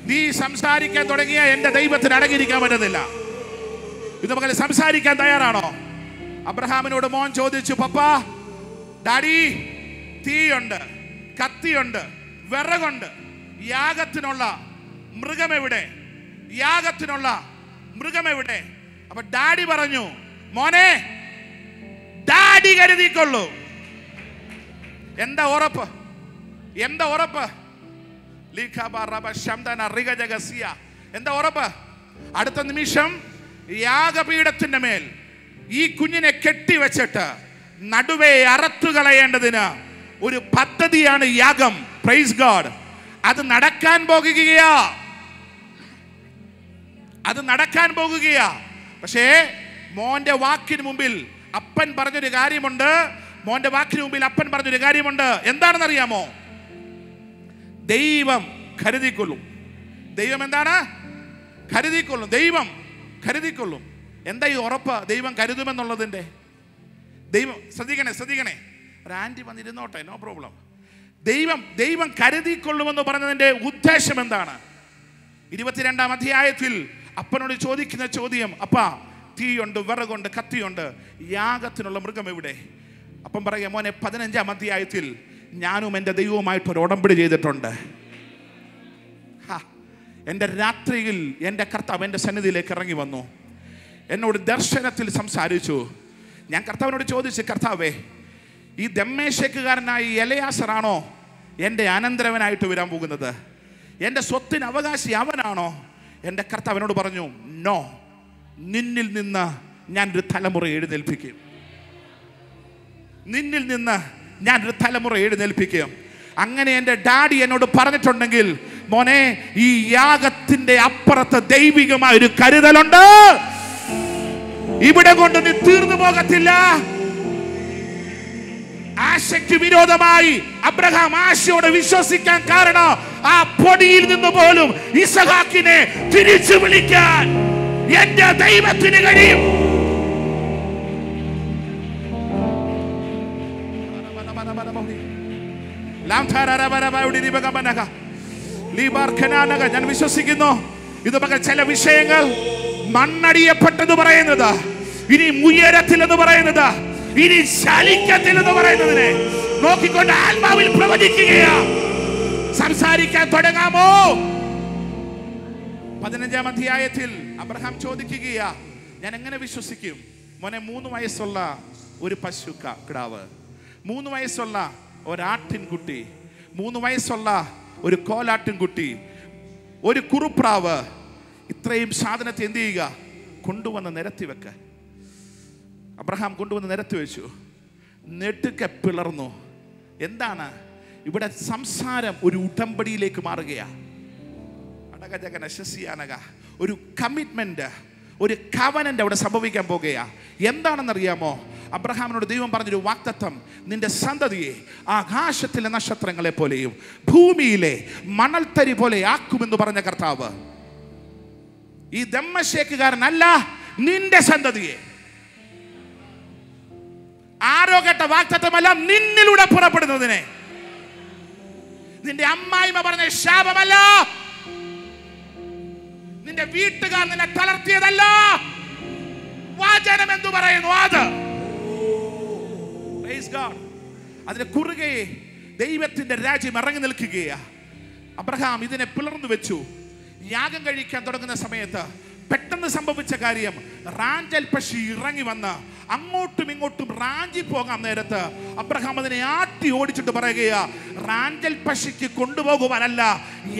നീ സംസാരിക്കാൻ തുടങ്ങിയ എന്റെ ദൈവത്തിന് അടങ്ങിയിരിക്കാൻ പറ്റത്തില്ല. ഇത് മകളെ സംസാരിക്കാൻ തയ്യാറാണോ? അബ്രഹാമിനോട് മോൻ ചോദിച്ചു, പപ്പാ, ഡാഡി, തീയുണ്ട്, കത്തിയുണ്ട്, വിറകുണ്ട്, യാഗത്തിനുള്ള മൃഗമെവിടെ? യാഗത്തിനുള്ള മൃഗമെവിടെ? അപ്പൊ ഡാഡി പറഞ്ഞു, മോനെ, ഡാഡി കരുതിക്കൊള്ളൂ. എന്താ ഉറപ്പ്? എന്താ ഉറപ്പ്? എന്താ ഉറപ്പ്? അടുത്ത നിമിഷം യാഗപീഠത്തിന്റെ മേൽ ഈ കുഞ്ഞിനെ കെട്ടിവെച്ചിട്ട് നടുവേ അറത്തുകളയേണ്ടതിന് ഒരു പദ്ധതിയാണ് യാഗം. Praise God. അത് നടക്കാൻ പോകുകയാ. അത് നടക്കാൻ പോകുകയാ. പക്ഷേ മോന്റെ വാക്കിന് മുമ്പിൽ അപ്പൻ പറഞ്ഞൊരു കാര്യമുണ്ട്. മോന്റെ വാക്കിന് മുമ്പിൽ അപ്പൻ പറഞ്ഞൊരു കാര്യമുണ്ട്. എന്താണെന്നറിയാമോ? ദൈവം കരുതിക്കൊള്ളും. ദൈവം എന്താണ്? കരുതിക്കൊള്ളും. ദൈവം കരുതിക്കൊള്ളും. എന്താ ഈ ഉറപ്പ്? ദൈവം കരുതുമെന്നുള്ളതിൻ്റെ. ദൈവം ശ്രദ്ധിക്കണേ. ഒരു ആൻറ്റി വന്നിരുന്നോട്ടെ, നോ പ്രോബ്ലം. ദൈവം കരുതിക്കൊള്ളുമെന്ന് പറഞ്ഞതിൻ്റെ ഉദ്ദേശം എന്താണ്? 22-ാം അധ്യായത്തിൽ അപ്പനോട് ചോദിക്കുന്ന ചോദ്യം, അപ്പാ, തീയുണ്ട്, വിറകുണ്ട്, കത്തിയുണ്ട്, യാഗത്തിനുള്ള മൃഗം എവിടെ? അപ്പം പറയാം, മോനെ, 15-ാം അധ്യായത്തിൽ ഞാനും എൻ്റെ ദൈവവുമായിട്ട് ഒരു ഉടമ്പടി ചെയ്തിട്ടുണ്ട്. എൻ്റെ രാത്രിയിൽ എൻ്റെ കർത്താവ് എൻ്റെ സന്നിധിയിലേക്ക് ഇറങ്ങി വന്നു. എന്നോട് ദർശനത്തിൽ സംസാരിച്ചു. ഞാൻ കർത്താവിനോട് ചോദിച്ചു, കർത്താവേ, ഈ ദമ്മേശക്കുകാരനായ എലയാസറാണോ എൻ്റെ അനന്തരവനായിട്ട് വരാൻ പോകുന്നത്? എൻ്റെ സ്വത്തിന് അവകാശി അവനാണോ? എൻ്റെ കർത്താവിനോട് പറഞ്ഞു, നോ, നിന്നിൽ നിന്ന് ഞാനൊരു തലമുറ എഴുന്നേൽപ്പിക്കും. നിന്നിൽ നിന്ന് ഞാനൊരു തലമുറ എഴുന്നേൽപ്പിക്കും. അങ്ങനെ എൻ്റെ ഡാഡി എന്നോട് പറഞ്ഞിട്ടുണ്ടെങ്കിൽ, മോനെ, ഈ യാഗത്തിന്റെ അപ്പുറത്ത് ദൈവികമായ ഒരു കരുതലുണ്ട്. ഇവിടെ കൊണ്ട് നീ തീർന്നു പോകത്തില്ല. ആശയ്ക്ക് വിരോധമായി അബ്രഹാം ആശയോടെ വിശ്വസിക്കാൻ കാരണം, ആ പൊടിയിൽ നിന്ന് പോലും ഇസഹാക്കിനെ തിരിച്ചു വിളിക്കാൻ എന്റെ ദൈവത്തിന് കഴിയും. ഞാൻ വിശ്വസിക്കുന്നു ഇത് ചില വിഷയങ്ങൾ മണ്ണടിയപ്പെട്ടെന്ന് പറയുന്നത്, ഇനി ഉയരത്തിൽ എന്ന് പറയുന്നത്, ഇനി ശാലിക്കത്തിൽ എന്ന് പറയുന്നതിനെ നോക്കിക്കൊണ്ട് ആത്മാവിൽ പ്രവചിക്കുകയാ. സംസാരിക്കാൻ തുടങ്ങാമോ? 15-ാം അധ്യായത്തിൽ അബ്രഹാം ചോദിക്കുകയാ, ഞാൻ എങ്ങനെ വിശ്വസിക്കും? മോനെ, 3 വയസ്സുള്ള ഒരു പശു കിടാവ്, 3 വയസ്സുള്ള ഒരാട്ടിൻകുട്ടി, 3 വയസ്സുള്ള ഒരു കോലാട്ടിൻകുട്ടി, ഒരു കുറുപ്രാവ്, ഇത്രയും സാധനത്തെ എന്ത് ചെയ്യുക? കൊണ്ടുവന്ന് നിരത്തി വെക്ക. അബ്രഹാം കൊണ്ടുവന്ന് നിരത്തി വെച്ചു. നെടുക്കെ പിളർന്നു. എന്താണ് ഇവിടെ? സംസാരം ഒരു ഉടമ്പടിയിലേക്ക് മാറുകയാണ്. ഒരു കമ്മിറ്റ്മെന്റ്, ഒരു കവനന്റ് അവിടെ സംഭവിക്കാൻ പോകുകയാ. എന്താണെന്നറിയാമോ? അബ്രഹാമിനോട് ദൈവം പറഞ്ഞൊരു വാഗ്ദത്തം, നിന്റെ സന്തതിയെ ആകാശത്തിലെ നക്ഷത്രങ്ങളെ പോലെയും ഭൂമിയിലെ മണൽത്തരി പോലെ ആക്കുമെന്ന് പറഞ്ഞ കർത്താവ്. ഈ ദമ്മശേക്കുകാരനല്ല, നിന്റെ സന്തതിയെ. ആരോ കേട്ട വാഗ്ദത്തമല്ല, നിന്നിലൂടെ പുറപ്പെടുന്നതിനെ. നിന്റെ അമ്മായിമ്മ പറഞ്ഞ ശാപമല്ല, നിന്റെ വീട്ടുകാർ നിന്നെ തളർത്തിയതല്ല, വചനം എന്തു പറയുന്നു അത്. അതിന് കുറുകെ ദൈവത്തിന്റെ രാജ്യം ഇറങ്ങി നിൽക്കുകയാ. അബ്രഹാം ഇതിനെ പിളർന്നു വെച്ചു. യാഗം കഴിക്കാൻ തുടങ്ങുന്ന സമയത്ത് പെട്ടെന്ന് സംഭവിച്ച കാര്യം, റാഞ്ചൽ പക്ഷി ഇറങ്ങി വന്ന് അങ്ങോട്ടും ഇങ്ങോട്ടും റാഞ്ചി പോകാൻ നേരത്ത് അബ്രഹാം അതിനെ ആട്ടി ഓടിച്ചിട്ട് പറയുകയാ, റാഞ്ചൽ പക്ഷിക്ക് കൊണ്ടുപോകുവാനല്ല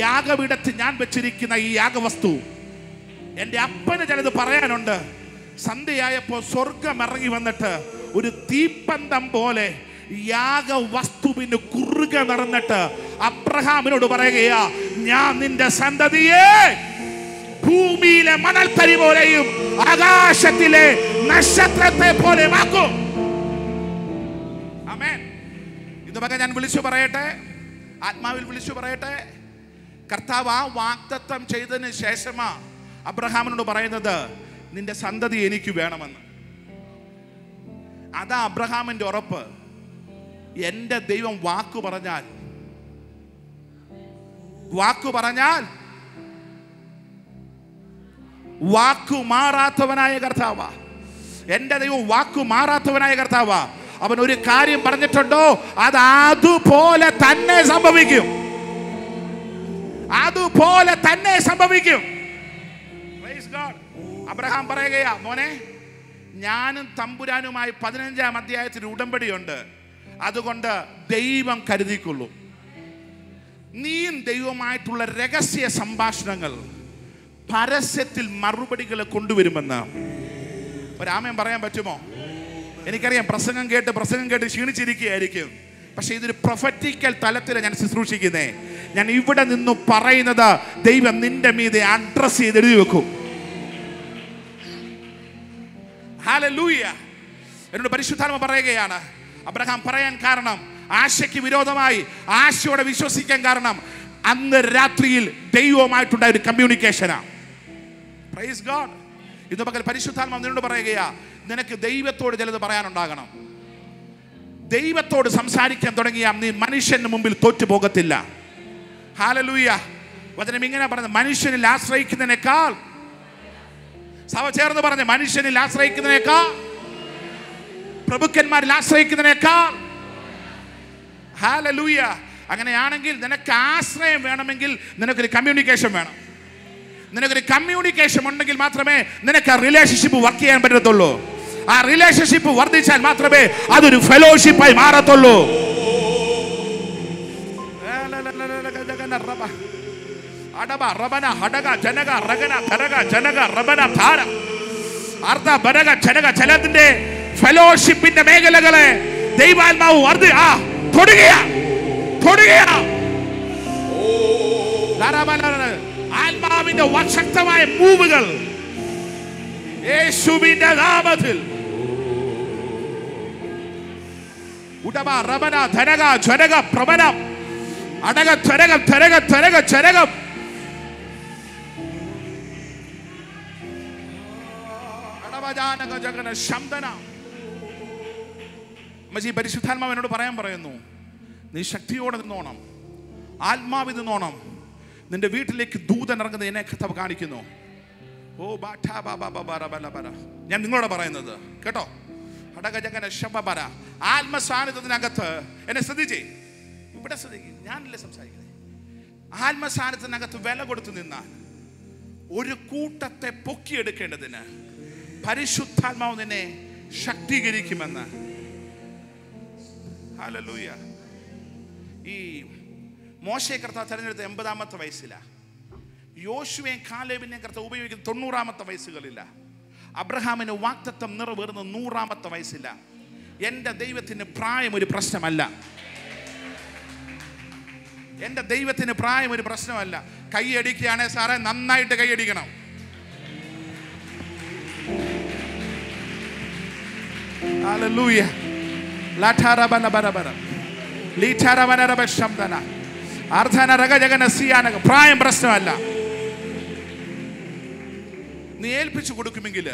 യാഗപീഠത്തിൽ ഞാൻ വെച്ചിരിക്കുന്ന ഈ യാഗവസ്തു. എൻ്റെ അപ്പന് ചിലത് പറയാനുണ്ട്. സന്ധ്യയായപ്പോൾ സ്വർഗം ഇറങ്ങി വന്നിട്ട് ഒരു തീപ്പന്തം പോലെ യാഗവസ്തുവിന് കുറുകെ നടന്നിട്ട് അബ്രഹാമിനോട് പറയുകയാ, ഞാൻ നിന്റെ സന്തതിയെ ഭൂമിയിലെ മണൽത്തരി പോലെയും ആകാശത്തിലെ നക്ഷത്രത്തെ പോലെ ആക്കും. ആമേൻ. ഇതുമൊക്കെ ഞാൻ വിളിച്ചു പറയട്ടെ, ആത്മാവിൽ വിളിച്ചു പറയട്ടെ. കർത്താവ് ആ വാഗ്ദത്തം ചെയ്തതിന് ശേഷമാ അബ്രഹാമിനോട് പറയുന്നത്, നിന്റെ സന്തതി എനിക്ക് വേണമെന്ന്. അതാ അബ്രഹാമിന്റെ ഉറപ്പ്. എന്റെ ദൈവം വാക്കു പറഞ്ഞാൽ വാക്കു മാറാത്തവനായ കർത്താവ. എന്റെ ദൈവം വാക്കു മാറാത്തവനായ കർത്താവ. അവൻ ഒരു കാര്യം പറഞ്ഞിട്ടുണ്ടോ, അത് അതുപോലെ തന്നെ സംഭവിക്കും. അതുപോലെ തന്നെ സംഭവിക്കും. അബ്രഹാം പറയുകയാ, മോനെ, ഞാനും തമ്പുരാനുമായി 15-ാം അധ്യായത്തിൽ ഉടമ്പടിയുണ്ട്. അതുകൊണ്ട് ദൈവം കരുതിക്കൊള്ളൂ. നീയും ദൈവമായിട്ടുള്ള രഹസ്യ സംഭാഷണങ്ങൾ പരസ്യത്തിൽ മറുപടികൾ കൊണ്ടുവരുമെന്ന് ഒരാമൻ പറയാൻ പറ്റുമോ? എനിക്കറിയാം പ്രസംഗം കേട്ട് ക്ഷീണിച്ചിരിക്കുകയായിരിക്കും. പക്ഷെ ഇതൊരു പ്രൊഫറ്റിക്കൽ തലത്തിൽ ഞാൻ ശുശ്രൂഷിക്കുന്നേ. ഞാൻ ഇവിടെ നിന്ന് പറയുന്നത് ദൈവം നിന്റെ മീതെ അഡ്രസ് ചെയ്ത് എഴുതി വെക്കും. ഹല്ലേലൂയ. എന്നോട് പരിശുദ്ധാത്മ പറയുകയാണ്, അബ്രഹാം പറയാൻ കാരണം, ആശയ്ക്ക് വിരോധമായി ആശയോടെ വിശ്വസിക്കാൻ കാരണം, അന്ന് രാത്രിയിൽ ദൈവവുമായിട്ടുണ്ടായ ഒരു കമ്മ്യൂണിക്കേഷനാണ്. Price God. ഇന്ന് പകൽ പരിശുദ്ധാത്മ നിന്നോട് പറയുകയാ, നിനക്ക് ദൈവത്തോട് ചിലത് പറയാനുണ്ടാകണം. ദൈവത്തോട് സംസാരിക്കാൻ തുടങ്ങിയാൽ നീ മനുഷ്യന് മുമ്പിൽ തോറ്റു പോകത്തില്ല. ഹല്ലേലൂയ. വചനം ഇങ്ങനെ പറയുന്നത്, മനുഷ്യനിൽ ആശ്രയിക്കുന്നതിനേക്കാൾ, സഭ ചേർന്ന് പറഞ്ഞ, മനുഷ്യനിൽ ആശ്രയിക്കുന്നതിനേക്കാൾ, പ്രഭുക്കന്മാരിൽ ആശ്രയിക്കുന്നതിനേക്കാൾ. ഹല്ലേലൂയ. അങ്ങനെയാണെങ്കിൽ നിനക്ക് ആശ്രയം വേണമെങ്കിൽ നിനക്കൊരു കമ്മ്യൂണിക്കേഷൻ വേണം. നിനക്കൊരു കമ്മ്യൂണിക്കേഷൻ ഉണ്ടെങ്കിൽ മാത്രമേ നിനക്ക് ആ റിലേഷൻഷിപ്പ് വർക്ക് ചെയ്യാൻ പറ്റത്തുള്ളൂ. ആ റിലേഷൻഷിപ്പ് വർദ്ധിച്ചാൽ മാത്രമേ അതൊരു ഫെലോഷിപ്പായി മാറത്തുള്ളൂ. ചിലതിന്റെ ഫെലോഷിപ്പിന്റെ മേഖലകളെ ദൈവാത്മാവ് ആത്മാവിന്റെ ശക്തമായ മൂവുകൾ യേശുവിന്റെ നാമത്തിൽ പ്രബലം അടക ചരകം പരിശുദ്ധാത്മാവ് എന്നോട് പറയാൻ പറയുന്നു, നീ ശക്തിയോടെ നിന്നോണം, ആത്മാവിൽ നിന്നോണം. നിന്റെ വീട്ടിലേക്ക് ദൂതൻ ഇറങ്ങുന്നത് എന്നെ കർത്താവ് കാണിക്കുന്നു. ഞാൻ നിങ്ങളോട് പറയുന്നത് കേട്ടോ. ആത്മസാന്നിധ്യത്തിനകത്ത് എന്നെ ശ്രദ്ധിച്ചേ, ഇവിടെ ശ്രദ്ധിക്കും, ഞാനല്ലേ സംസാരിക്കുന്നത്. ആത്മസാന്നിധ്യത്തിനകത്ത് വില കൊടുത്തു നിന്നാൽ ഒരു കൂട്ടത്തെ പൊക്കിയെടുക്കേണ്ടതിന് പരിശുദ്ധാത്മാവ് നിന്നെ ശക്തീകരിക്കുമെന്ന്. ഹല്ലേലൂയ. ഈ മോശയെ കർത്താവ് തെരഞ്ഞെടുത്ത 80-ാമത്തെ വയസ്സിലാണ്. യോശുവയും കാലേബിനെയും കർത്താവ് ഉപയോഗിക്കുന്ന 90-ാമത്തെ വയസ്സുകളില്ല. അബ്രഹാമിന് വാഗ്ദത്തം നിറവേറുന്ന 100-ാമത്തെ വയസ്സില്ല. എൻ്റെ ദൈവത്തിന് പ്രായം ഒരു പ്രശ്നമല്ല. എൻ്റെ ദൈവത്തിന് പ്രായം ഒരു പ്രശ്നമല്ല. കൈയടിക്കുകയാണെങ്കിൽ സാറേ നന്നായിട്ട് കൈയടിക്കണം. ഹല്ലേലൂയ. പ്രായം പ്രശ്നമല്ല. നീ ഏൽപ്പിച്ചു കൊടുക്കുമെങ്കിൽ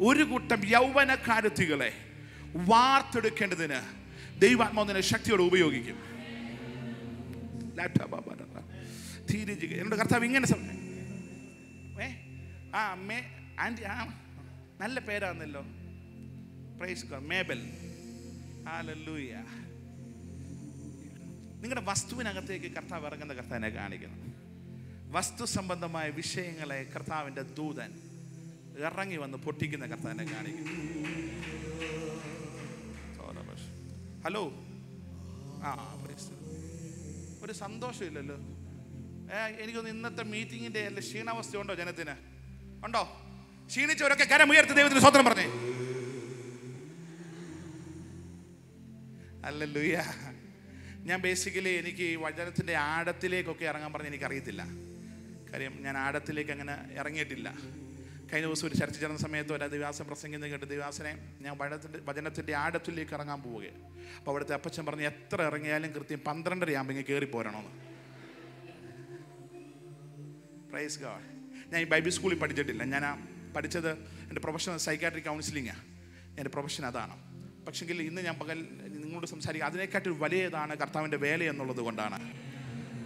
ഒരു കൂട്ടം യൗവനക്കാരത്തികളെ വാർത്തെടുക്കേണ്ടതിന് ദൈവാത്മാവിനെ ശക്തിയോടെ ഉപയോഗിക്കും. എന്നോട് കർത്താവ് ഇങ്ങനെ അമ്മേ ആൻറ്റി നല്ല പേരാന്നല്ലോ, പ്രൈസ് ഗോഡ്, മേബൽ. ഹല്ലേലൂയ. നിങ്ങളുടെ വസ്തുവിനകത്തേക്ക് കർത്താവ് ഇറങ്ങുന്ന കർത്താവിനെ കാണിക്കണം. വസ്തു സംബന്ധമായ വിഷയങ്ങളെ കർത്താവിൻ്റെ ദൂതൻ ഇറങ്ങി വന്ന് പൊട്ടിക്കുന്ന കർത്താവിനെ കാണിക്കുന്നു. ഹലോ, ഒരു സന്തോഷമില്ലല്ലോ. എനിക്കൊന്ന് ഇന്നത്തെ മീറ്റിങ്ങിൻ്റെ അല്ല ക്ഷീണാവസ്ഥ ഉണ്ടോ ജനത്തിന്? ഉണ്ടോ? ക്ഷീണിച്ചവരൊക്കെ കരമുയർത്തി ദൈവത്തിന് സ്തോത്രം പറഞ്ഞേ. ഹല്ലേലൂയ. ഞാൻ ബേസിക്കലി എനിക്ക് ഈ വചനത്തിൻ്റെ ആഴത്തിലേക്കൊക്കെ ഇറങ്ങാൻ പറഞ്ഞ് എനിക്കറിയത്തില്ല. കാര്യം ഞാൻ ആഴത്തിലേക്ക് അങ്ങനെ ഇറങ്ങിയിട്ടില്ല. കഴിഞ്ഞ ദിവസം ഒരു ചർച്ച ചേർന്ന സമയത്ത് ഒരു ദിവസം പ്രസംഗിക്കുന്നത് കേട്ട് ദിവസനെ ഞാൻ വചനത്തിൻ്റെ ആഴത്തിലേക്ക് ഇറങ്ങാൻ പോവുകയാണ്. അപ്പോൾ അവിടുത്തെ അപ്പച്ചൻ പറഞ്ഞ് എത്ര ഇറങ്ങിയാലും കൃത്യം 12:30 ആകുമ്പോൾ കയറി പോരണമെന്ന്. Praise God. ഞാൻ ഈ ബൈബിൾ സ്കൂളിൽ പഠിച്ചിട്ടില്ല. ഞാൻ പഠിച്ചത് എൻ്റെ പ്രൊഫഷൻ സൈക്കാട്രിക് കൗൺസിലിംഗാണ്. എൻ്റെ പ്രൊഫഷൻ അതാണ്. പക്ഷെങ്കിൽ ഇന്ന് ഞാൻ പകൽ നിങ്ങളോട് സംസാരിക്കുക അതിനെക്കാട്ടും വലിയതാണ് കർത്താവിൻ്റെ വേല എന്നുള്ളത് കൊണ്ടാണ്.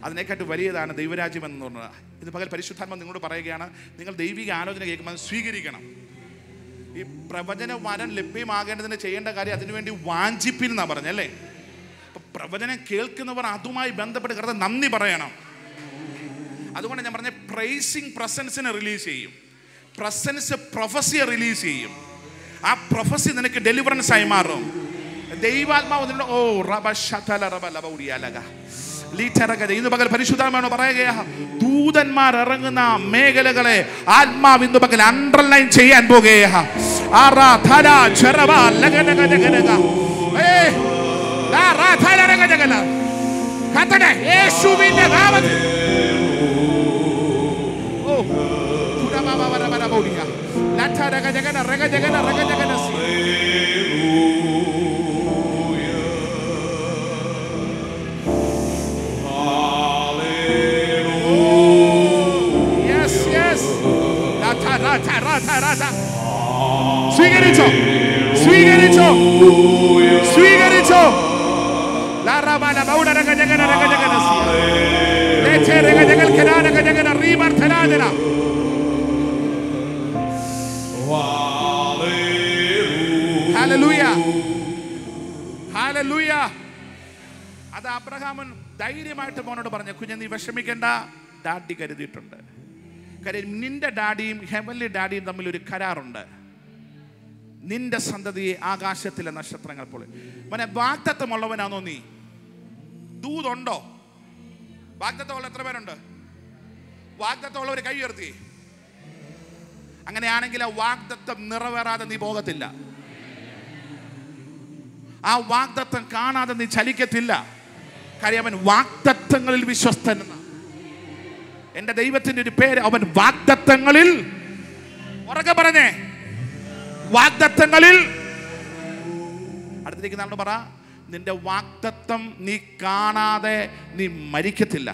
അതിനെക്കാട്ടും വലിയതാണ് ദൈവരാജ്യം എന്നുള്ളത്. ഇന്ന് പകൽ പരിശുദ്ധാത്മ നിങ്ങളോട് പറയുകയാണ്, നിങ്ങൾ ദൈവിക ആലോചന കേൾക്കുമ്പോൾ സ്വീകരിക്കണം. ഈ പ്രവചന വരം ലഭ്യമാകേണ്ടതിന് ചെയ്യേണ്ട കാര്യം അതിനുവേണ്ടി വാഞ്ചിപ്പിൻ എന്നാണ് പറഞ്ഞല്ലേ. അപ്പം പ്രവചനം കേൾക്കുന്നവർ അതുമായി ബന്ധപ്പെട്ട് കർത്താവ് നന്ദി പറയണം. അതുകൊണ്ട് ഞാൻ പറഞ്ഞ പ്രൈസിങ് പ്രസൻസിനെ റിലീസ് ചെയ്യും. പ്രസൻസ് പ്രൊഫസിയെ റിലീസ് ചെയ്യും. ആ പ്രൊഫസി നിനക്ക് ഡെലിവറൻസ് ആയി മാറും. ദൈവാത്മാവ് ഇന്ന് പകൽ പരിശുദ്ധമാണ് പറയുക, ദൂതന്മാർ ഇറങ്ങുന്ന മേഖലകളെ ആത്മാവ് ഇന്ന് പകൽ അണ്ടർലൈൻ ചെയ്യാൻ പോകുകയാണ്. സ്വീകരിച്ചോ, സ്വീകരിച്ചോ, സ്വീകരിച്ചോ. അത് അബ്രഹാമൻ ധൈര്യമായിട്ട് മോനോട് പറഞ്ഞു, കുഞ്ഞെ നീ വിഷമിക്കേണ്ട, ഡാഡി കരുതിയിട്ടുണ്ട്. കാര്യം നിന്റെ ഡാഡിയും ഹെവൻലി ഡാഡിയും തമ്മിൽ ഒരു കരാറുണ്ട്. നിന്റെ സന്തതിയെ ആകാശത്തിലെ നക്ഷത്രങ്ങൾ പോലെ. മോനെ, വാഗ്ദത്തമുള്ളവനാണോ നീ? ദൂതുണ്ടോ? വാഗ്ദത്തമുള്ള എത്ര പേരുണ്ട്? വാഗ്ദത്തമുള്ളവർ കൈ ഉയർത്തി. അങ്ങനെയാണെങ്കിൽ ആ വാഗ്ദത്തം നിറവേറാതെ നീ പോകത്തില്ല. ആ വാഗ്ദത്തം കാണാതെ നീ ചലിക്കത്തില്ല. കാര്യം അവൻ വാഗ്ദത്തങ്ങളിൽ വിശ്വസ്തൻ. എന്റെ ദൈവത്തിന്റെ ഒരു പേര്, അവൻ വാഗ്ദത്തങ്ങളിൽ. ഉറക്കെ പറഞ്ഞേ, വാഗ്ദത്തങ്ങളിൽ. അടുത്തിരിക്കുന്ന ആളോട് പറ, നിന്റെ വാഗ്ദത്തം നീ കാണാതെ നീ മരിക്കത്തില്ല.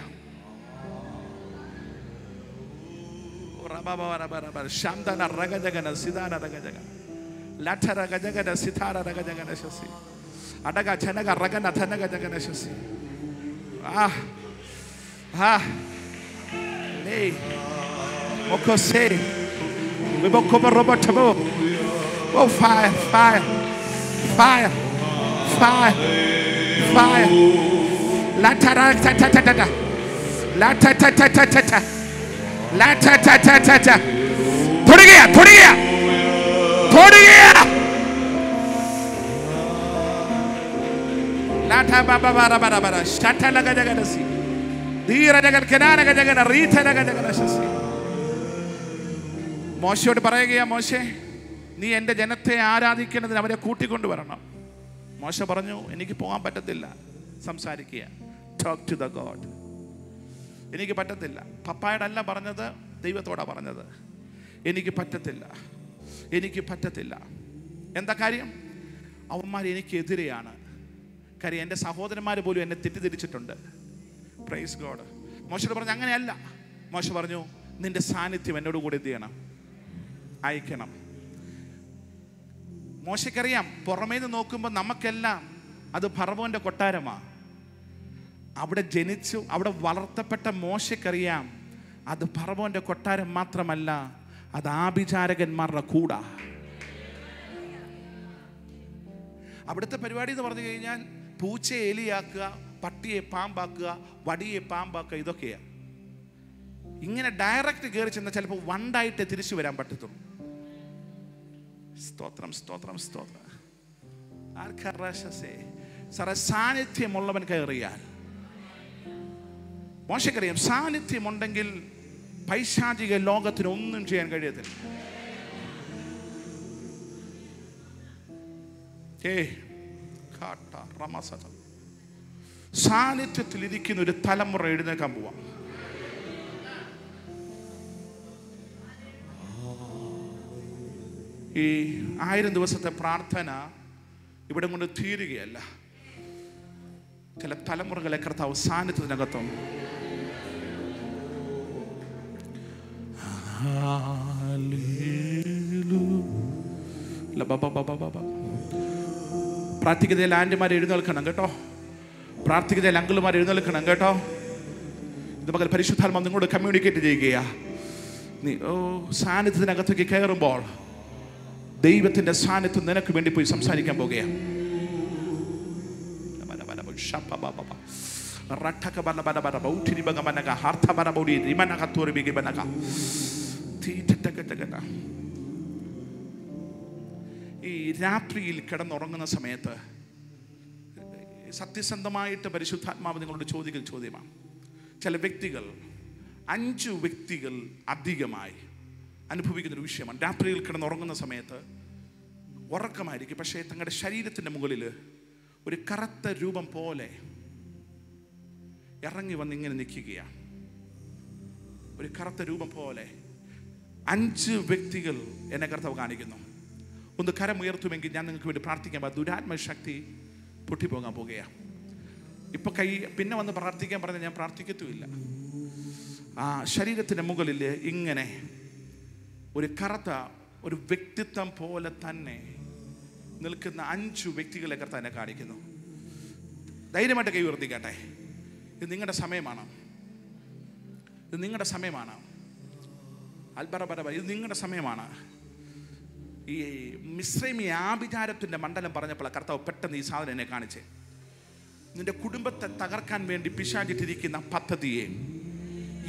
Oh, fire, fire, fire, fire, fire. La ta ta ta ta ta ta. La ta ta ta ta ta ta. La ta ta ta ta ta. Thodi gaya, thodi gaya, thodi gaya. La ta ba ba ba ba ba ba. Shata laga jaga nasi. Dira jaga kenana jaga na rita jaga jaga nasi. മോശയോട് പറയുകയാ, മോശേ നീ എൻ്റെ ജനത്തെ ആരാധിക്കേണ്ടതിന് അവരെ കൂട്ടിക്കൊണ്ടുവരണം. മോശ പറഞ്ഞു, എനിക്ക് പോകാൻ പറ്റത്തില്ല. സംസാരിക്കുക, ടോക്ക് ടു ദ ഗോഡ്. എനിക്ക് പറ്റത്തില്ല. പപ്പായോടല്ല പറഞ്ഞത്, ദൈവത്തോടാണ് പറഞ്ഞത്. എനിക്ക് പറ്റത്തില്ല, എനിക്ക് പറ്റത്തില്ല. എന്താ കാര്യം? അവന്മാർ എനിക്കെതിരെയാണ്. കാര്യം എൻ്റെ സഹോദരന്മാർ പോലും എന്നെ തെറ്റിദ്ധരിച്ചിട്ടുണ്ട്. Praise God. മോശയോട് പറഞ്ഞു, അങ്ങനെയല്ല. മോശ പറഞ്ഞു, നിന്റെ സാന്നിധ്യം എന്നോട് കൂടെ എന്ത് ചെയ്യണം? അയക്കണം. മോശയ്ക്കറിയാം, പുറമേ നിന്ന് നോക്കുമ്പോൾ നമുക്കെല്ലാം അത് ഫറവോന്റെ കൊട്ടാരമാണ്. അവിടെ ജനിച്ചു അവിടെ വളർത്തപ്പെട്ട മോശയ്ക്കറിയാം, അത് ഫറവോന്റെ കൊട്ടാരം മാത്രമല്ല, അത് ആഭിചാരകന്മാരുടെ കൂടാ. അവിടുത്തെ പരിപാടി എന്ന് പറഞ്ഞു കഴിഞ്ഞാൽ പൂച്ചയെ എലിയാക്കുക, പട്ടിയെ പാമ്പാക്കുക, വടിയെ പാമ്പാക്കുക, ഇതൊക്കെയാ. ഇങ്ങനെ ഡയറക്റ്റ് കയറി ചെന്നാൽ ചിലപ്പോൾ വണ്ടായിട്ട് തിരിച്ചു വരാൻ പറ്റത്തുള്ളൂ. സ്തോത്രം സ്തോത്രം സ്തോത്രം. സാറേ, സാന്നിധ്യമുള്ളവൻ കയറിയാൽ, മോശക്കറിയാം, സാന്നിധ്യമുണ്ടെങ്കിൽ പൈശാചിക ലോകത്തിന് ഒന്നും ചെയ്യാൻ കഴിയത്തില്ല. സാന്നിധ്യത്തിൽ ഇരിക്കുന്ന ഒരു തലമുറ എഴുന്നേക്കാൻ പോവാം. ഈ 1000 ദിവസത്തെ പ്രാർത്ഥന ഇവിടെ കൊണ്ട് തീരുകയല്ല. ചില തലമുറകളെ കർത്താവ് സാന്നിധ്യത്തിനകത്തും പ്രാർത്ഥിക്കുന്നതിൽ ആൻറ്റിമാർ എഴുന്നേൽക്കണം കേട്ടോ. പ്രാർത്ഥിക്കുന്നതിൽ അങ്കിളുമാർ എഴുന്നേൽക്കണം കേട്ടോ. ഇത് മകൾ പരിശുദ്ധാത്മാവ് നിങ്ങളോട് കമ്മ്യൂണിക്കേറ്റ് ചെയ്യുകയാ. നീ സാന്നിധ്യത്തിനകത്തേക്ക് കയറുമ്പോൾ ദൈവത്തിന്റെ സാന്നിധ്യം നിനക്ക് വേണ്ടി പോയി സംസാരിക്കാൻ പോകുകയാണ്. ഈ രാത്രിയിൽ കിടന്നുറങ്ങുന്ന സമയത്ത് സത്യസന്ധമായിട്ട് പരിശുദ്ധാത്മാവ് നിങ്ങളോട് ചോദിക്കുന്ന ചോദ്യമാണ്. ചില വ്യക്തികൾ 5 വ്യക്തികൾ അധികമായി അനുഭവിക്കുന്നൊരു വിഷയമാണ്. രാത്രിയിൽ കിടന്നുറങ്ങുന്ന സമയത്ത് ഉറക്കമായിരിക്കും, പക്ഷേ തങ്ങളുടെ ശരീരത്തിൻ്റെ മുകളിൽ ഒരു കറുത്ത രൂപം പോലെ ഇറങ്ങി വന്ന് ഇങ്ങനെ നിൽക്കുകയാണ്. ഒരു കറുത്ത രൂപം പോലെ 5 വ്യക്തികൾ എന്നെ കർത്താവ് കാണിക്കുന്നു. ഒന്ന് കരമുയർത്തുമെങ്കിൽ ഞാൻ നിങ്ങൾക്ക് വേണ്ടി പ്രാർത്ഥിക്കാൻ. ദുരാത്മശക്തി പൊട്ടിപ്പോകാൻ പോകുകയാണ്. ഇപ്പൊ പിന്നെ വന്ന് പ്രാർത്ഥിക്കാൻ പറഞ്ഞാൽ ഞാൻ പ്രാർത്ഥിക്കത്തുമില്ല. ആ ശരീരത്തിൻ്റെ മുകളിൽ ഇങ്ങനെ ഒരു കറുത്ത ഒരു വ്യക്തിത്വം പോലെ തന്നെ നിൽക്കുന്ന 5 വ്യക്തികളെ കർത്താവ് എന്നെ കാണിക്കുന്നു. ധൈര്യമായിട്ട് കൈ ഉയർത്തിക്കട്ടെ. ഇത് നിങ്ങളുടെ സമയമാണ്. ഇത് നിങ്ങളുടെ സമയമാണ്. അൽബറബറ, ഇത് നിങ്ങളുടെ സമയമാണ്. ഈ മിസ്രൈമി ആഭിചാരത്തിൻ്റെ മണ്ഡലം പറഞ്ഞപ്പോൾ കർത്താവ് പെട്ടെന്ന് ഈ സാധനം എന്നെ കാണിച്ചേ. നിന്റെ കുടുംബത്തെ തകർക്കാൻ വേണ്ടി പിശാചിട്ടിരിക്കുന്ന പദ്ധതിയെ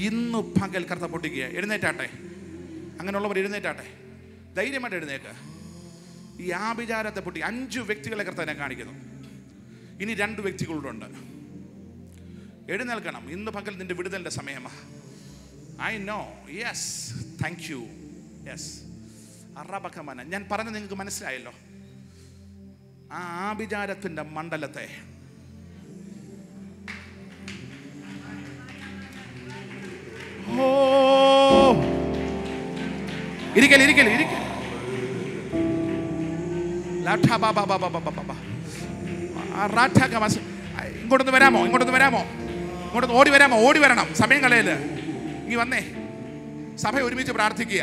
ഇന്ന് പകൽ കർത്താവ് പൊട്ടിക്കുക. എഴുന്നേറ്റാട്ടെ, അങ്ങനെയുള്ളവർ എഴുന്നേറ്റാട്ടെ, ധൈര്യമായിട്ട് എഴുന്നേക്ക്. ഈ ആഭിചാരത്തെ പൊട്ടി 5 വ്യക്തികളെ കർത്താവ് എന്നെ കാണിക്കുന്നു. ഇനി 2 വ്യക്തികളുണ്ട്. എഴുന്നേൽക്കണം. ഇന്ന് പകൽ നിന്റെ വിടുതലിൻ്റെ സമയമാണ്. I know. Yes, thank you. Yes, അറബക്കമന. ഞാൻ പറഞ്ഞത് നിങ്ങൾക്ക് മനസ്സിലായല്ലോ. ആ ആഭിചാരത്തിൻ്റെ മണ്ഡലത്തെ ഇങ്ങോട്ടൊന്ന് വരാമോ? ഇങ്ങോട്ട് ഓടി വരണം. സമയം കളയല്. ഇനി വന്നേ. സഭ ഒരുമിച്ച് പ്രാർത്ഥിക്കുക.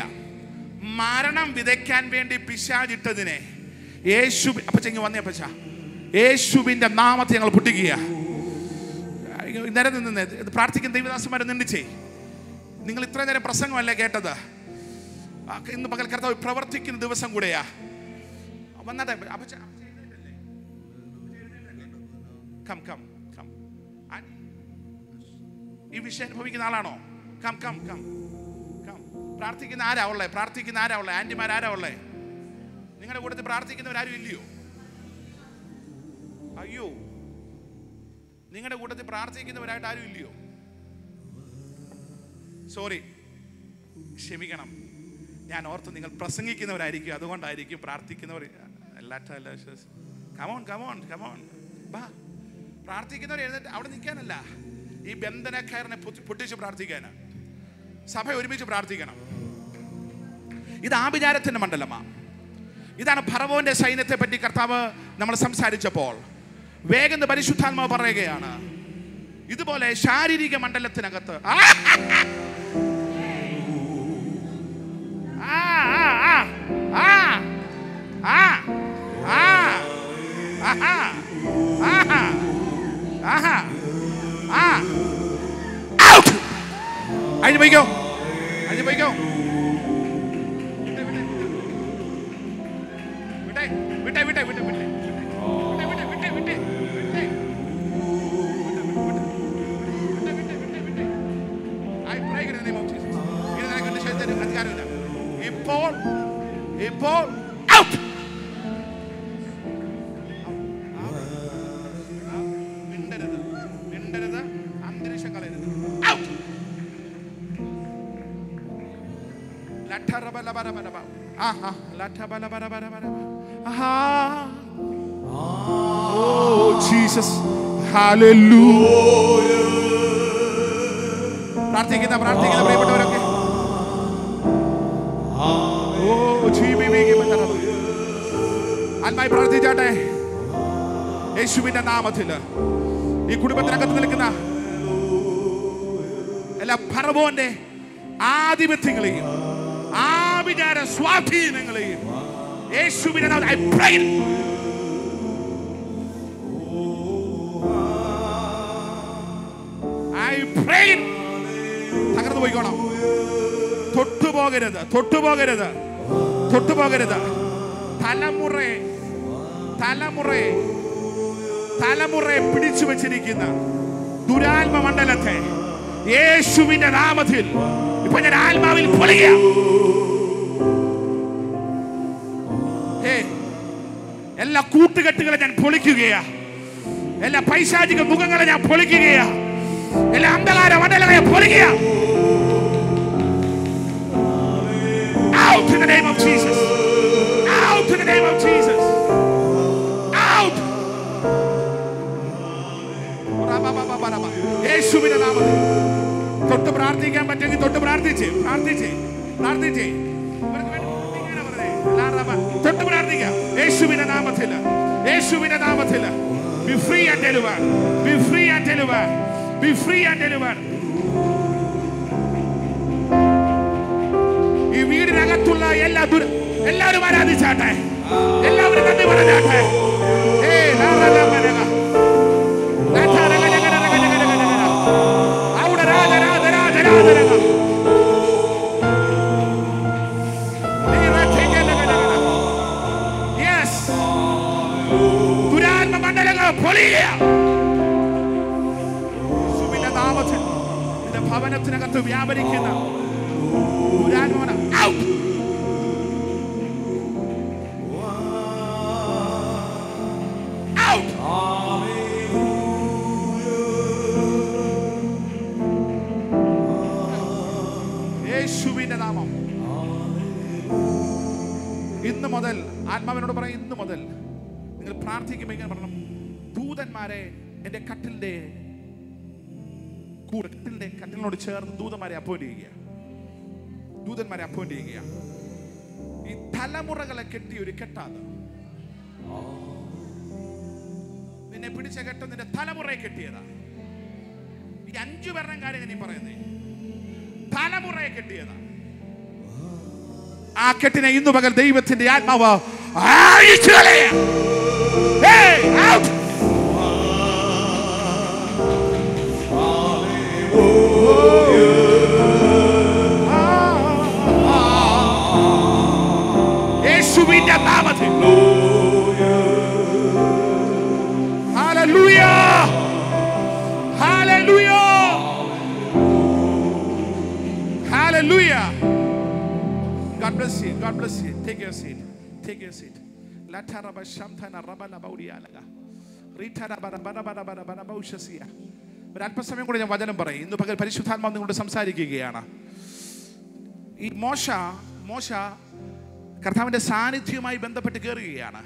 മരണം വിതയ്ക്കാൻ വേണ്ടി പിശാചിട്ടതിനെ യേശുവിന്റെ നാമത്തെ ഞങ്ങൾ പൊട്ടിക്കുക. നേരം നിന്ന് പ്രാർത്ഥിക്കുന്ന ദൈവദാസന്മാരെ നിന്നിച്ചേ. നിങ്ങൾ ഇത്ര നേരം പ്രസംഗമല്ലേ കേട്ടത്? ഇന്ന് പകൽ കർത്താവ് പ്രവർത്തിക്കുന്ന ദിവസം കൂടെയാ. വന്നാട്ടെ. ഈ വിഷയം അനുഭവിക്കുന്ന ആളാണോ? പ്രാർത്ഥിക്കുന്ന ആരാ ഉള്ളേ? ആന്റിമാരാരാ ഉള്ളേ? നിങ്ങളുടെ കൂട്ടത്തിൽ പ്രാർത്ഥിക്കുന്നവരാരും ഇല്ലയോ? അയ്യോ, നിങ്ങളുടെ കൂട്ടത്തിൽ പ്രാർത്ഥിക്കുന്നവരായിട്ട് ആരും ഇല്ലയോ? സോറി, ക്ഷമിക്കണം. ഞാൻ ഓർത്ത് നിങ്ങൾ പ്രസംഗിക്കുന്നവരായിരിക്കും, അതുകൊണ്ടായിരിക്കും. പ്രാർത്ഥിക്കുന്നവർ കമോൺ ബാ. പ്രാർത്ഥിക്കുന്നവർ എഴുന്നേറ്റ് അവിടെ നിൽക്കാനല്ല, ഈ ബന്ധനക്കാരനെ പൊട്ടിച്ച് പ്രാർത്ഥിക്കാനാ. സഭ ഒരുമിച്ച് പ്രാർത്ഥിക്കണം. ഇത് ആഭിചാരത്തിന്റെ മണ്ഡലമാണ്. ഇതാണ് ഫറവോന്റെ സൈന്യത്തെ പറ്റി കർത്താവ് നമ്മൾ സംസാരിച്ചപ്പോൾ വേഗം പരിശുദ്ധാത്മാവ് പറയുകയാണ്, ഇതുപോലെ ശാരീരിക മണ്ഡലത്തിനകത്ത് ആഹാ ആഹാ ആഹാ ആ ഔട്ട്. അഴിഞ്ഞു പോയിക്കോ, അഴിഞ്ഞു പോയിക്കോ. വിട്ടെ വിട്ടെ വിട്ടെ വിട്ടെ വിട്ടെ ഇപ്പോൾ ഇപ്പോൾ ഔട്ട്. മിണ്ടരുത്, മിണ്ടരുത്, അന്തരീക്ഷം കളയരുത്. ഔട്ട്. ലഠരബലബലബലബ ആഹാ ലഠബലബലബലബലബ ആഹാ. Oh Jesus, hallelujah. പ്രാർത്ഥിക്കുന്ന പ്രാർത്ഥിക്കുന്ന പ്രിയപ്പെട്ടവരൊക്കെ ആത്മായി പ്രാർത്ഥിച്ചാട്ടെ. യേശുവിന്റെ നാമത്തിൽ ഈ കുടുംബത്തിനകത്ത് നിൽക്കുന്ന എല്ലാ ഫറവോന്റെ ആധിപത്യങ്ങളെയും ആഭിചാര സ്വാധീനങ്ങളെയും യേശുവിന്റെ നാമത്തിൽ I pray. I pray. തകർന്നു പോയിക്കോണം. തൊട്ടുപോകരുത്, തൊട്ടുപോകരുത്, തൊട്ടുപോകരുത്. തലമുറയെ തലമുറയെ തലമുറയെ പിടിച്ചു വെച്ചിരിക്കുന്ന ദുരാത്മ മണ്ഡലത്തെ യേശുവിന്റെ നാമത്തിൽ ഇപ്പൊ ഞാൻ ആത്മാവിൽ പൊളിക്കുക. എല്ലാ കൂട്ടുകെട്ടുകളെ ഞാൻ പൊളിക്കുകയാ. എല്ലാ പൈശാചിക മുഖങ്ങളെ ഞാൻ പൊളിക്കുകയാ. എല്ലാ അന്ധകാര മണ്ഡലങ്ങളെ പൊളിക്കുക. Out in the name of Jesus. Out in the name of Jesus. Out. യേശുവിന്റെ നാമത്തിൽ തൊട്ട് പ്രാർത്ഥിക്കാൻ പറ്റുമെങ്കിൽ തൊട്ട് പ്രാർത്ഥിച്ച് പ്രാർത്ഥിച്ച് പ്രാർത്ഥിച്ച് തൊട്ട് പ്രാർത്ഥിക്കാം. യേശുവിന്റെ നാമത്തിൽ, യേശുവിന്റെ നാമത്തിൽ be free and deliver, be free and deliver, be free and deliver. ഈ വീടിനകത്തുള്ള എല്ലാവരും ആരാധിച്ചാട്ടെ, എല്ലാവരും നന്ദി പറഞ്ഞാട്ടെ. ദുരാത്മ മണ്ഡലങ്ങൾ പൊളിയുക. യേശുവിന്റെ നാമത്തിൽ നിന്റെ ഭവനത്തിനകത്ത് വ്യാപരിക്കുന്ന ദുരാത്മ ഔട്ട്. യേശുവിന്റെ നാമം. ഇന്ന് മുതൽ ആത്മാവിനോട് പറയും, ഇന്ന് മുതൽ നിങ്ങൾ പ്രാർത്ഥിക്കുമ്പോൾ ഇങ്ങനെ പറയണം, ദൂതന്മാരെ എന്റെ കട്ടിലിനോട് ചേർന്ന് ദൂതന്മാരെ അപ്പോയിന്റ് ചെയ്യുക, ദൂതന്മാരെ അപ്പോയിന്റ് ചെയ്യുക. ഈ തലമുറകളെ കെട്ടി ഒരു കെട്ടാത്, നിന്നെ പിടിച്ച കെട്ട് നിന്റെ തലമുറയെ കെട്ടിയതാ. ഈ 5 പേരുടെ കാര്യം നീ പറയുന്നേ, തലമുറയെ കെട്ടിയതാ. ആ കെട്ടിനെ ഇന്നു പകൽ ദൈവത്തിന്റെ ആത്മാവ് യേശുവിന്റെ നാമത്തിൽ. Hallelujah, hallelujah, hallelujah. God bless you. God bless you. Take your seat. Take your seat. La taraba shamthana rabala baurialaga. Ritara bara bara bara bara bara baushasiya. ഒരു അല്പസമയം കൂടി ഞാൻ വചനം പറയും. ഇന്ന് പകൽ പരിശുദ്ധാത്മാവ് നിങ്ങളോട് സംസാരിക്കുകയാണ്. ഈ മോശ കർത്താവിൻ്റെ സാന്നിധ്യവുമായി ബന്ധപ്പെട്ട് കയറുകയാണ്.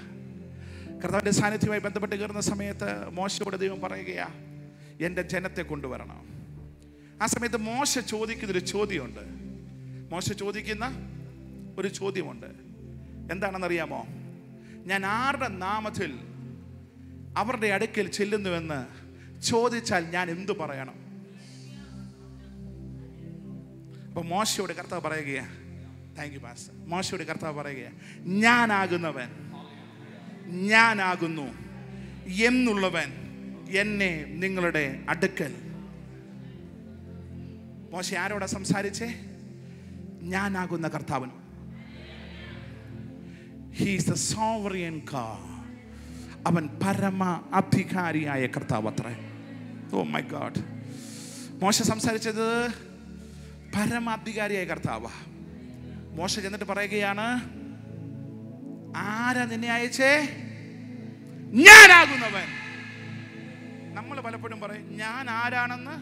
കർത്താവിൻ്റെ സാന്നിധ്യവുമായി ബന്ധപ്പെട്ട് കയറുന്ന സമയത്ത് മോശയോട് ദൈവം പറയുകയാ, എൻ്റെ ജനത്തെ കൊണ്ടുവരണം. ആ സമയത്ത് മോശ ചോദിക്കുന്നൊരു ചോദ്യമുണ്ട്. മോശ ചോദിക്കുന്ന ഒരു ചോദ്യമുണ്ട്. എന്താണെന്നറിയാമോ? ഞാൻ ആരുടെ നാമത്തിൽ അവരുടെ അടുക്കൽ ചെല്ലുന്നുവെന്ന് ചോദിച്ചാൽ ഞാൻ എന്തു പറയണം? അപ്പൊ മോശയോട് കർത്താവ് പറയുകയാ, താങ്ക് യു പാസ്റ്റർ. മോശയോട് കർത്താവ് പറയുകയാ, ഞാനാകുന്നവൻ, ഞാനാകുന്നു എന്നുള്ളവൻ എന്നെ നിങ്ങളുടെ അടുക്കൽ. മോശ ആരോടാ സംസാരിച്ചേ? ഞാനാകുന്ന കർത്താവൻ. He is the sovereign God. അവൻ പരമ അധികാരിയായ കർത്താവ് അത്രേ. Oh my God. മോശ സംസാരിച്ചത് പരമ അധികാരിയായ കർത്താവാ. മോശ ചെന്നിട്ട് പറയുകയാണ്, ആരാ നിന്നെ അയച്ചേ? ഞാനാകുന്നവൻ. നമ്മൾ പലപ്പോഴും പറയും ഞാൻ ആരാണെന്ന്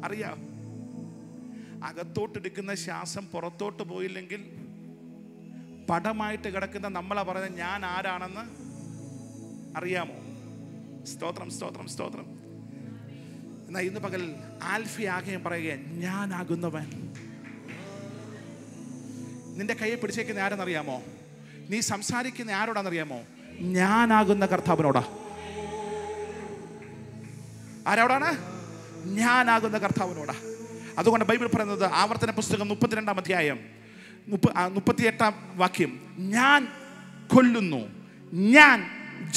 അറിയാം. അകത്തോട്ടെടുക്കുന്ന ശ്വാസം പുറത്തോട്ട് പോയില്ലെങ്കിൽ പടമായിട്ട് കിടക്കുന്ന നമ്മളാ പറയുന്നത് ഞാൻ ആരാണെന്ന് അറിയാമോ? സ്തോത്രം, സ്തോത്രം, സ്തോത്രം. എന്നാൽ ഇന്ന് പകൽ ആൽഫയാകെ പറയുക, ഞാനാകുന്നവൻ. നിന്റെ കയ്യെ പിടിച്ചേക്കുന്ന ആരെന്നറിയാമോ? നീ സംസാരിക്കുന്ന ആരോടാണെന്നറിയാമോ? ഞാനാകുന്ന കർത്താവിനോടാ. ആരോടാണ്? ഞാനാകുന്ന കർത്താവിനോടാ. അതുകൊണ്ട് ബൈബിൾ പറയുന്നത്, ആവർത്തന പുസ്തകം 32-ാം അധ്യായം 38-ാം വാക്യം, ഞാൻ കൊല്ലുന്നു, ഞാൻ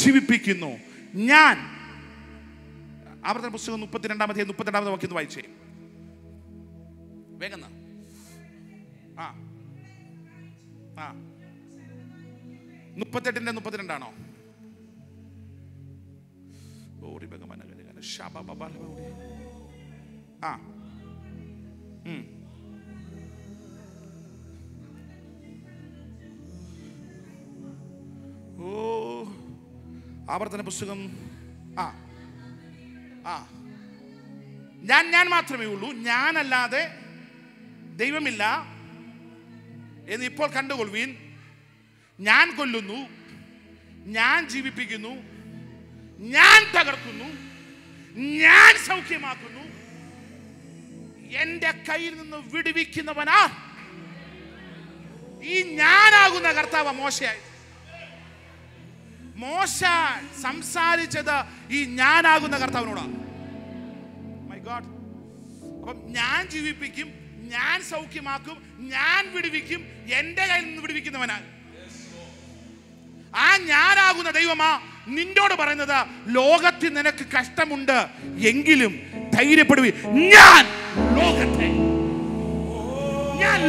ജീവിപ്പിക്കുന്നു, ഞാൻ. ആവർത്തന പുസ്തകം 32-ാം അധ്യായം 32-ാമത്തെ വാക്യം വായിച്ചേ വേഗം. 38-ന്റെ 32-ആണോ? ആവർത്തന പുസ്തകം ഞാൻ മാത്രമേ ഉള്ളൂ, ഞാനല്ലാതെ ദൈവമില്ല എന്ന് ഇപ്പോൾ കണ്ടുകൊള്ളുവീൻ. ഞാൻ കൊല്ലുന്നു, ഞാൻ ജീവിപ്പിക്കുന്നു, ഞാൻ തകർക്കുന്നു, ഞാൻ സൗഖ്യമാക്കുന്നു, എന്റെ കയ്യിൽ നിന്ന് വിടുവിക്കുന്നവനാ. ഈ ഞാനാകുന്ന കർത്താവ് മോശയായി. മോശ സംസാരിച്ചത് ഈ ഞാനാകുന്ന കർത്താവിനോടാണ്. My God. അപ്പം ഞാൻ ജീവിപ്പിക്കും, ഞാൻ സൗഖ്യമാക്കും, ഞാൻ വിടുവിക്കും, എന്റെ കയ്യിൽ നിന്ന് വിടുവിക്കുന്നവനാണ്. ആ ഞാനാകുന്ന ദൈവമാ നിന്നോട് പറയുന്നത്, ലോകത്തിൽ നിനക്ക് കഷ്ടമുണ്ട് എങ്കിലും ധൈര്യപ്പെടുവി, ഞാൻ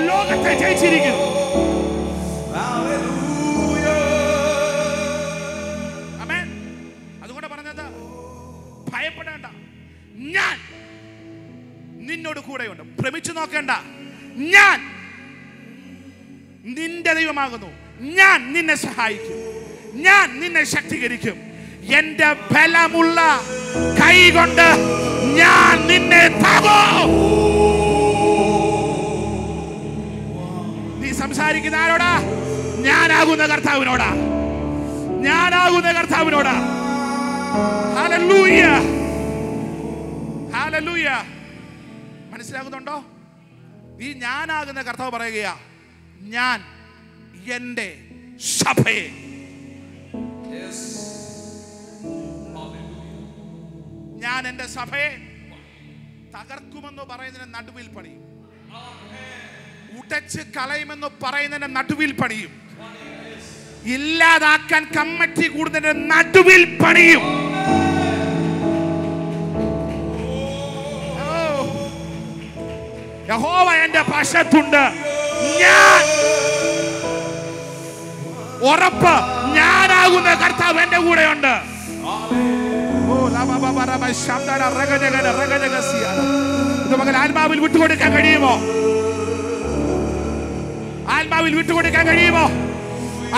ലോകത്തെ ജയിച്ചിരിക്കുന്നു. ആമേൻ. അതുകൊണ്ട് പറഞ്ഞത് ഭയപ്പെടേണ്ട, ഞാൻ നിന്നോട് കൂടെയുണ്ട്. ഭ്രമിച്ചു നോക്കേണ്ട, ഞാൻ നിന്റെ ദൈവമാകുന്നു. ഞാൻ നിന്നെ സഹായിക്കും, ഞാൻ നിന്നെ ശക്തീകരിക്കും. എന്റെ ബലമുള്ള കൈ കൊണ്ട് ഞാൻ നിന്നെ താങ്ങും. നീ സംസാരിക്കുന്ന ആരോടാ? ഞാനാകുന്ന കർത്താവിനോടാ. ഞാനാകുന്ന കർത്താവിനോടാ. Hallelujah, hallelujah. മനസ്സിലാകുന്നുണ്ടോ? ഈ ഞാനാകുന്ന കർത്താവ് പറയുകയാ, ഞാൻ എന്റെ സഭയെ, ഞാൻ എന്റെ സഭയെ തകർക്കുമെന്ന് പറയുന്നതിന് നടുവിൽ പണിയും, ഉടച്ച് കളയുമെന്ന് പറയുന്നതിന് നടുവിൽ പണിയും, ഇല്ലാതാക്കാൻ കമ്മിറ്റി കൂടുന്നതിന് നടുവിൽ പണിയും. യഹോവ എന്റെ പക്ഷത്തുണ്ട്. ഞാൻ ഉറപ്പ്, ഞാനാകുന്ന കർത്താവ് എന്റെ കൂടെയുണ്ട്. ആത്മാവിൽ വിട്ടുകൊടുക്കാൻ കഴിയുമോ? ആത്മാവിൽ വിട്ടുകൊടുക്കാൻ കഴിയുമോ?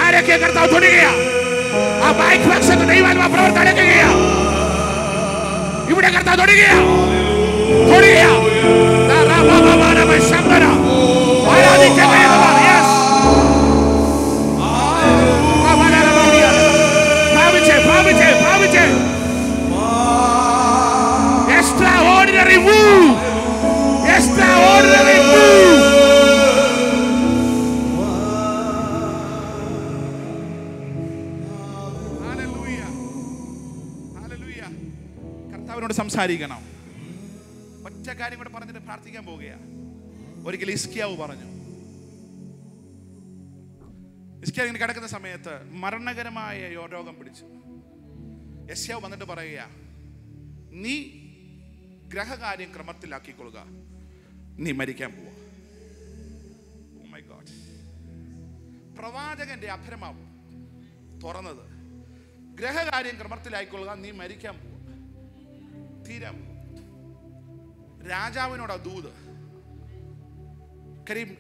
ആരൊക്കെ കർത്താവ് തൊടുകയാ? ആ ബൈക്ക് പക്ഷത്ത് ദൈവാത്മാ പ്രവർത്തനം അടയ്ക്കുകയാ. ഇവിടെ കർത്താവ് തൊടുകയാ, തൊടുകയാ. ആരാധിക്കാൻ കഴിയുന്നവർ, yes, ഭാവിച്ചേ, ഭാവിച്ചേ, ഭാവിച്ചേ. Extraordinary move, extraordinary move. Hallelujah, hallelujah. കർത്താവിനോട് സംസാരിക്കണം. ഒറ്റ കാര്യം കൂടെ പറഞ്ഞിട്ട് പ്രാർത്ഥിക്കാൻ പോവുകയാണ്. ഒരിക്കൽ ഹിസ്കിയാവ് പറഞ്ഞു, ഹിസ്കിയാവ് ഇങ്ങനെ കിടക്കുന്ന സമയത്ത് മരണകരമായ രോഗം പിടിച്ചു. യെശയ്യാവ് വന്നിട്ട് പറയുക, നീ ഗ്രഹകാര്യം ക്രമത്തിലാക്കിക്കൊള്ളുക, നീ മരിക്കാൻ പോവുക. Oh my God. പ്രവാചകന്റെ അഭരമം തുറന്നത്, ഗ്രഹകാര്യം ക്രമത്തിലായിക്കൊള്ളുക, നീ മരിക്കാൻ പോവുക, തീരാൻ പോവുക. രാജാവിനോടാ ദൂത്. കാര്യം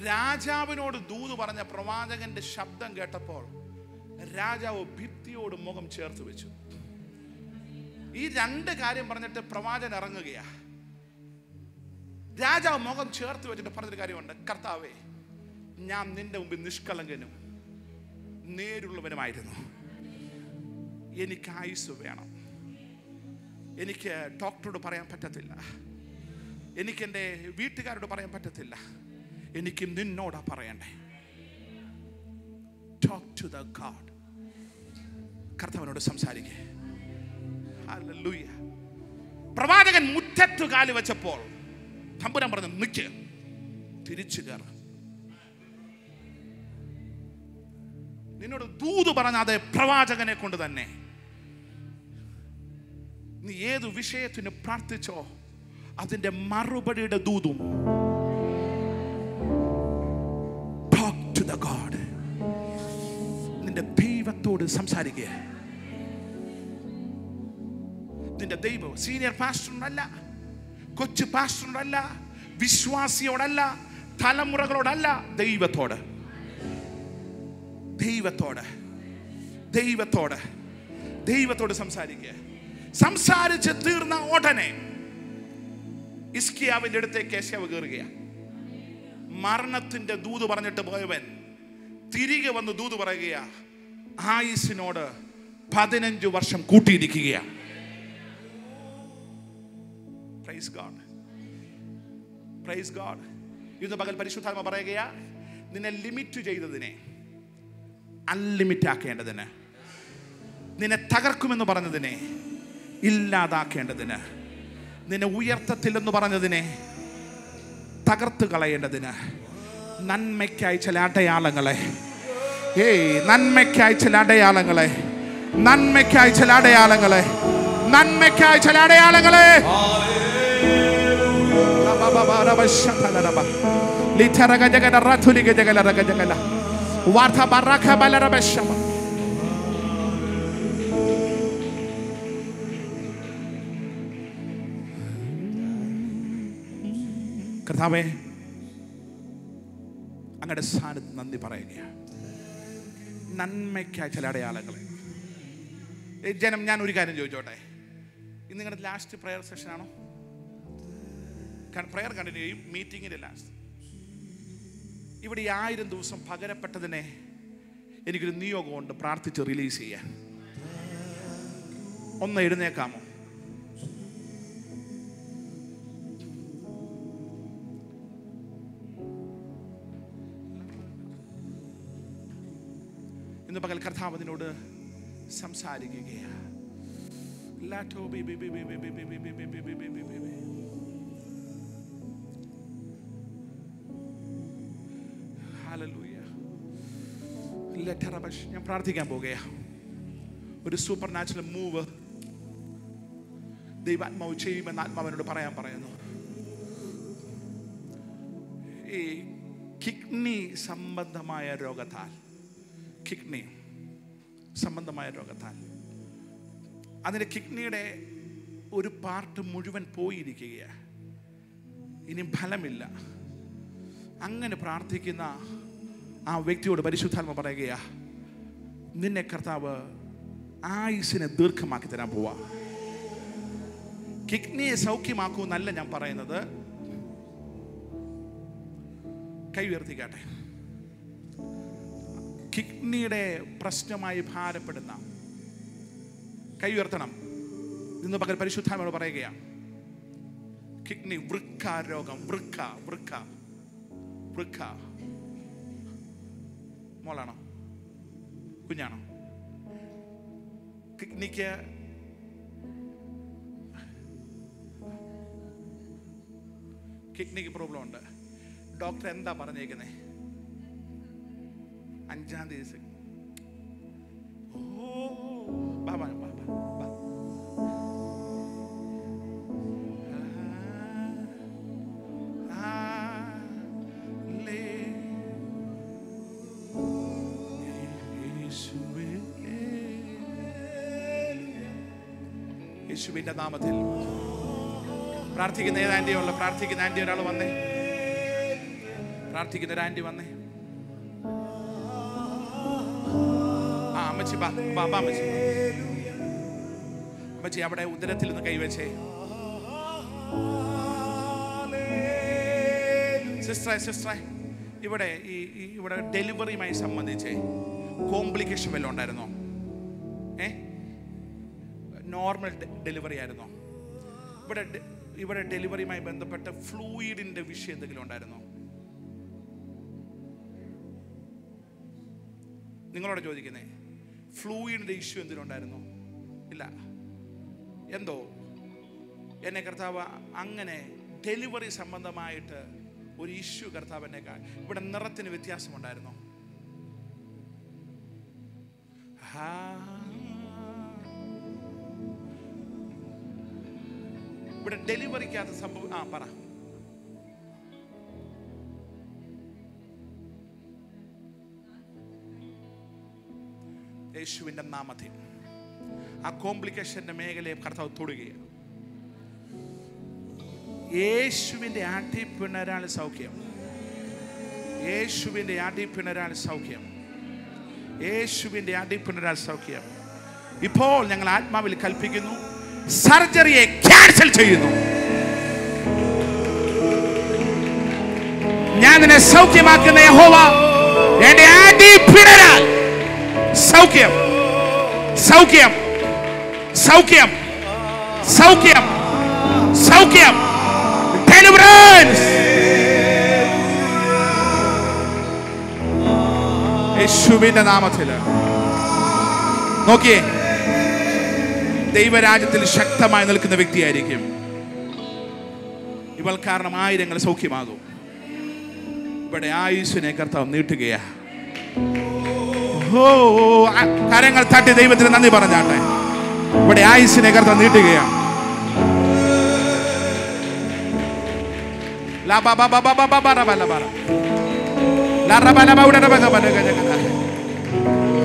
രാജാവിനോട് ദൂത് പറഞ്ഞ പ്രവാചകന്റെ ശബ്ദം കേട്ടപ്പോൾ രാജാവ് ഭിത്തിയോട് മുഖം ചേർത്ത് വെച്ചു. ഈ രണ്ട് കാര്യം പറഞ്ഞിട്ട് പ്രവാചകൻ ഇറങ്ങുകയാ. രാജാവ് മുഖം ചേർത്ത് വെച്ചിട്ട് പറഞ്ഞൊരു കാര്യമുണ്ട്, കർത്താവേ, ഞാൻ നിന്റെ മുമ്പിൽ നിഷ്കളങ്കനും നേരുള്ളവനുമായിരുന്നു. എനിക്ക് ആയുസ് വേണം. എനിക്ക് ഡോക്ടറോട് പറയാൻ പറ്റത്തില്ല, എനിക്ക് എൻ്റെ വീട്ടുകാരോട് പറയാൻ പറ്റത്തില്ല, എനിക്ക് നിന്നോടാ പറയണ്ടേ. Talk to the God. കർത്താവിനോട് സംസാരിക്കേ. ഹല്ലേലൂയ. പ്രവാചകൻ മുറ്റത്ത് കാല് വെച്ചപ്പോൾ തമ്പുരാൻ പറഞ്ഞു, നിക്ക്, തിരിച്ചു കയറ. നിന്നോട് ദൂത് പറഞ്ഞാതെ പ്രവാചകനെ കൊണ്ട് തന്നെ നീ ഏതു വിഷയത്തിന് പ്രാർത്ഥിച്ചോ അതിന്റെ മറുപടിയുടെ ദൂതും. Talk to the God. നിന്റെ ദൈവത്തോട് സംസാരിക്കുക. നിന്റെ ദൈവം സീനിയർ പാസ്റ്ററിനല്ല, കൊച്ചു പാസ്റ്ററിനല്ല, വിശ്വാസിയോടല്ല, തലമുറകളോടല്ല, ദൈവത്തോട്. ദൈവത്തോട് ദൈവത്തോട് ദൈവത്തോട് സംസാരിക്കുക. സംസാരിച്ച് തീർന്ന ഉടനെ ഹിസ്കിയാവിന്റെ അടുത്തേക്ക് യെശയ്യാവ് കയറുകയാണ്. മരണത്തിന്റെ ദൂത് പറഞ്ഞിട്ട് പോയവൻ തിരികെ വന്ന് ദൂത് പറയുകയാ, ആയുസിനോട് 15 വർഷം കൂട്ടിയിരിക്കുകയാണ്. Praise God, praise God. ഇന്ന് പകൽ പരിശുദ്ധാത്മ പറയുകയാ, നിന്നെ ലിമിറ്റ് ചെയ്തതിനെ അൺലിമിറ്റ് ആക്കേണ്ടതിന്, നിന്നെ തകർക്കുമെന്ന് പറഞ്ഞതിനെ ഇല്ലാതാക്കേണ്ടതിന്, നിന്നെ ഉയർത്തത്തില്ലെന്ന് പറഞ്ഞതിനെ തകർത്ത് കളയേണ്ടതിന്, നന്മയ്ക്കായി ചില അടയാളങ്ങളെ, നന്മയ്ക്കായി ചില അടയാളങ്ങളെ, നന്മയ്ക്കായി ചില അടയാളങ്ങളെ, നന്മയ്ക്കായി ചില അടയാളങ്ങളെ കർത്താവേ, അങ്ങയുടെ സ്ഥാനത്ത് നന്ദി പറയുകയാണ്. നന്മയ്ക്കായി ചില അടയാളങ്ങളെ. ജനം, ഞാൻ ഒരു കാര്യം ചോദിച്ചോട്ടെ, ഇന്ന് നിങ്ങളുടെ ലാസ്റ്റ് പ്രെയർ സെഷനാണോ? പ്രെയർ കണ്ടിന്യൂ ചെയ്യും, മീറ്റിങ്ങിൻ്റെ ലാസ്റ്റ്. ഇവിടെ 1000 ദിവസം പകരപ്പെട്ടതിനെ എനിക്കൊരു നിയോഗമുണ്ട് പ്രാർത്ഥിച്ച് റിലീസ് ചെയ്യാൻ. ഒന്ന് എഴുന്നേക്കാമോ? ഇന്ന് പകൽ കർത്താവ് അതിനോട് സംസാരിക്കുകയാണ്. ഞാൻ പ്രാർത്ഥിക്കാൻ പോകുകയാണ്. ഒരു സൂപ്പർ നാച്ചുറൽ മൂവ് ദൈവാത്മാവ് ചെയ്യുമെന്ന് ആത്മാവിനോട് പറയാൻ പറയുന്നു. ഈ കിഡ്നി സംബന്ധമായ രോഗത്താൽ, കിഡ്നി സംബന്ധമായ രോഗത്താൽ അതിൻ്റെ കിഡ്നിയുടെ ഒരു പാർട്ട് മുഴുവൻ പോയിരിക്കുകയാണ്, ഇനി ഫലമില്ല. അങ്ങനെ പ്രാർത്ഥിക്കുന്ന ആ വ്യക്തിയോട് പരിശുദ്ധാത്മ പറയുകയാ, നിന്നെ കർത്താവ് ആയുസിനെ ദീർഘമാക്കി തരാൻ പോവാ. കിഡ്നിയെ സൗഖ്യമാക്കൂ എന്നല്ല ഞാൻ പറയുന്നത്. കൈ ഉയർത്തിക്കാട്ടെ. കിഡ്നിയുടെ പ്രശ്നമായി ഭാരപ്പെടുന്ന കൈ ഉയർത്തണം. ഇന്ന് പകൽ പരിശുദ്ധാത്മാവോട് പറയുകയാണ്, കിഡ്നി, വൃക്ക രോഗം, വൃക്ക വൃക്ക വൃക്ക. മോളാണോ കുഞ്ഞാണോ? കിഡ്നിക്ക് പ്രോബ്ലം ഉണ്ട്. ഡോക്ടർ എന്താ പറഞ്ഞേക്കുന്നേ? 5-ാം തീയതി. ഓ ബാബാ ബാബാ യേശുവിന്റെ നാമത്തിൽ പ്രാർത്ഥിക്കുന്ന ഏത് ആന്റിയുള്ള പ്രാർത്ഥിക്കുന്ന ആന്റി ഒരാൾ വന്നേ. പ്രാർത്ഥിക്കുന്ന ഒരു ആന്റി വന്നേ. അമ്മച്ചി അമ്മച്ചി അമ്മച്ചി അവിടെ ഉദരത്തിൽ നിന്ന് കൈവച്ചേ. സിസ്റ്ററെ ഇവിടെ ഡെലിവറിയുമായി സംബന്ധിച്ച് കോംപ്ലിക്കേഷൻ വല്ലതും ഉണ്ടായിരുന്നോ? നോർമൽ ഡെലിവറി ആയിരുന്നോ? ഇവിടെ ഡെലിവറിയുമായി ബന്ധപ്പെട്ട ഫ്ലൂയിഡിന്റെ വിഷയം എന്തെങ്കിലും ഉണ്ടായിരുന്നോ? നിങ്ങളോട് ചോദിക്കുന്നേ, ഫ്ലൂയിഡിന്റെ ഇഷ്യൂ എന്തെങ്കിലും ഉണ്ടായിരുന്നോ? ഇല്ല. എന്തോ എന്നെ കർത്താവ് അങ്ങനെ ഡെലിവറി സംബന്ധമായിട്ട് ഒരു ഇഷ്യൂ കർത്താവ് എന്നെ ഇവിടെ നിറത്തിന് വ്യത്യാസമുണ്ടായിരുന്നോ? ഇവിടെ ഡെലിവറിക്കകത്ത് സംഭവം പറ. യേശുവിന്റെ നാമത്തിൽ ആ കോംപ്ലിക്കേഷന്റെ മേഖലയെ കർത്താവ് തൊടുകയാണ്. യേശുവിന്റെ അടിപ്പിണരാൽ സൗഖ്യം, യേശുവിന്റെ അടിപ്പിണരാൽ സൗഖ്യം, യേശുവിന്റെ അടിപ്പിണരാൽ സൗഖ്യം. ഇപ്പോൾ ഞങ്ങൾ ആത്മാവിൽ കൽപ്പിക്കുന്നു, സർജറിയെ ക്യാൻസൽ ചെയ്യുന്നു. ഞാൻ നിന്നെ സൗഖ്യമാക്കുന്ന യഹോവ എന്റെ അടിപ്പിണരാൽ സൗഖ്യം, സൗഖ്യം, സൗഖ്യം, സൗഖ്യം, സൗഖ്യം, ഡെലിവറൻസ്. യേശുവിന്റെ നാമത്തിൽ നോക്കിയേ, ദൈവരാജ്യത്തിൽ ശക്തമായി നിൽക്കുന്ന വ്യക്തിയായിരിക്കും ഇവൾ. കാരണം ആയിരങ്ങൾ സൗഖ്യമാകും. ഇവിടെ ആയുസ്സിനെ കർത്താവ് നീട്ടുകയാ. കരങ്ങൾ തട്ടി ദൈവത്തിന് നന്ദി പറഞ്ഞാട്ടെ. ഇവിടെ ആയുസ്സിനെ കർത്താവ് നീട്ടുകയാണ്.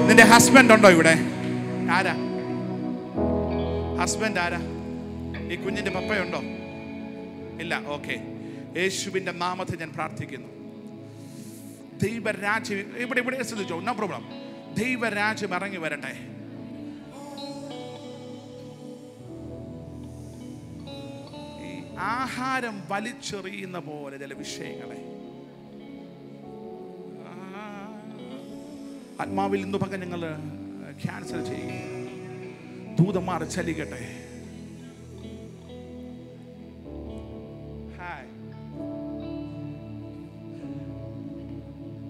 നിന്റെ ഹസ്ബൻഡ് ഉണ്ടോ ഇവിടെ? ആരാ ഹസ്ബൻഡ്? ആരാ? ഈ കുഞ്ഞിന്റെ പപ്പയുണ്ടോ? ഇല്ല. ഓക്കെ. യേശുവിന്റെ നാമത്തിൽ ഞാൻ പ്രാർത്ഥിക്കുന്നു, ദൈവരാജ്യം ഇവിടെ ശ്രദ്ധിച്ചോ, നോ പ്രോബ്ലം. ദൈവരാജ്യം ഇറങ്ങി വരട്ടെ. ഈ ആഹാരം വലിച്ചെറിയുന്ന പോലെ ചില വിഷയങ്ങളെ ആത്മാവിൽ ഇന്ന് പകൽ നിങ്ങൾ ക്യാൻസൽ ചെയ്യുക. ദൂതന്മാർ ചലിക്കട്ടെ.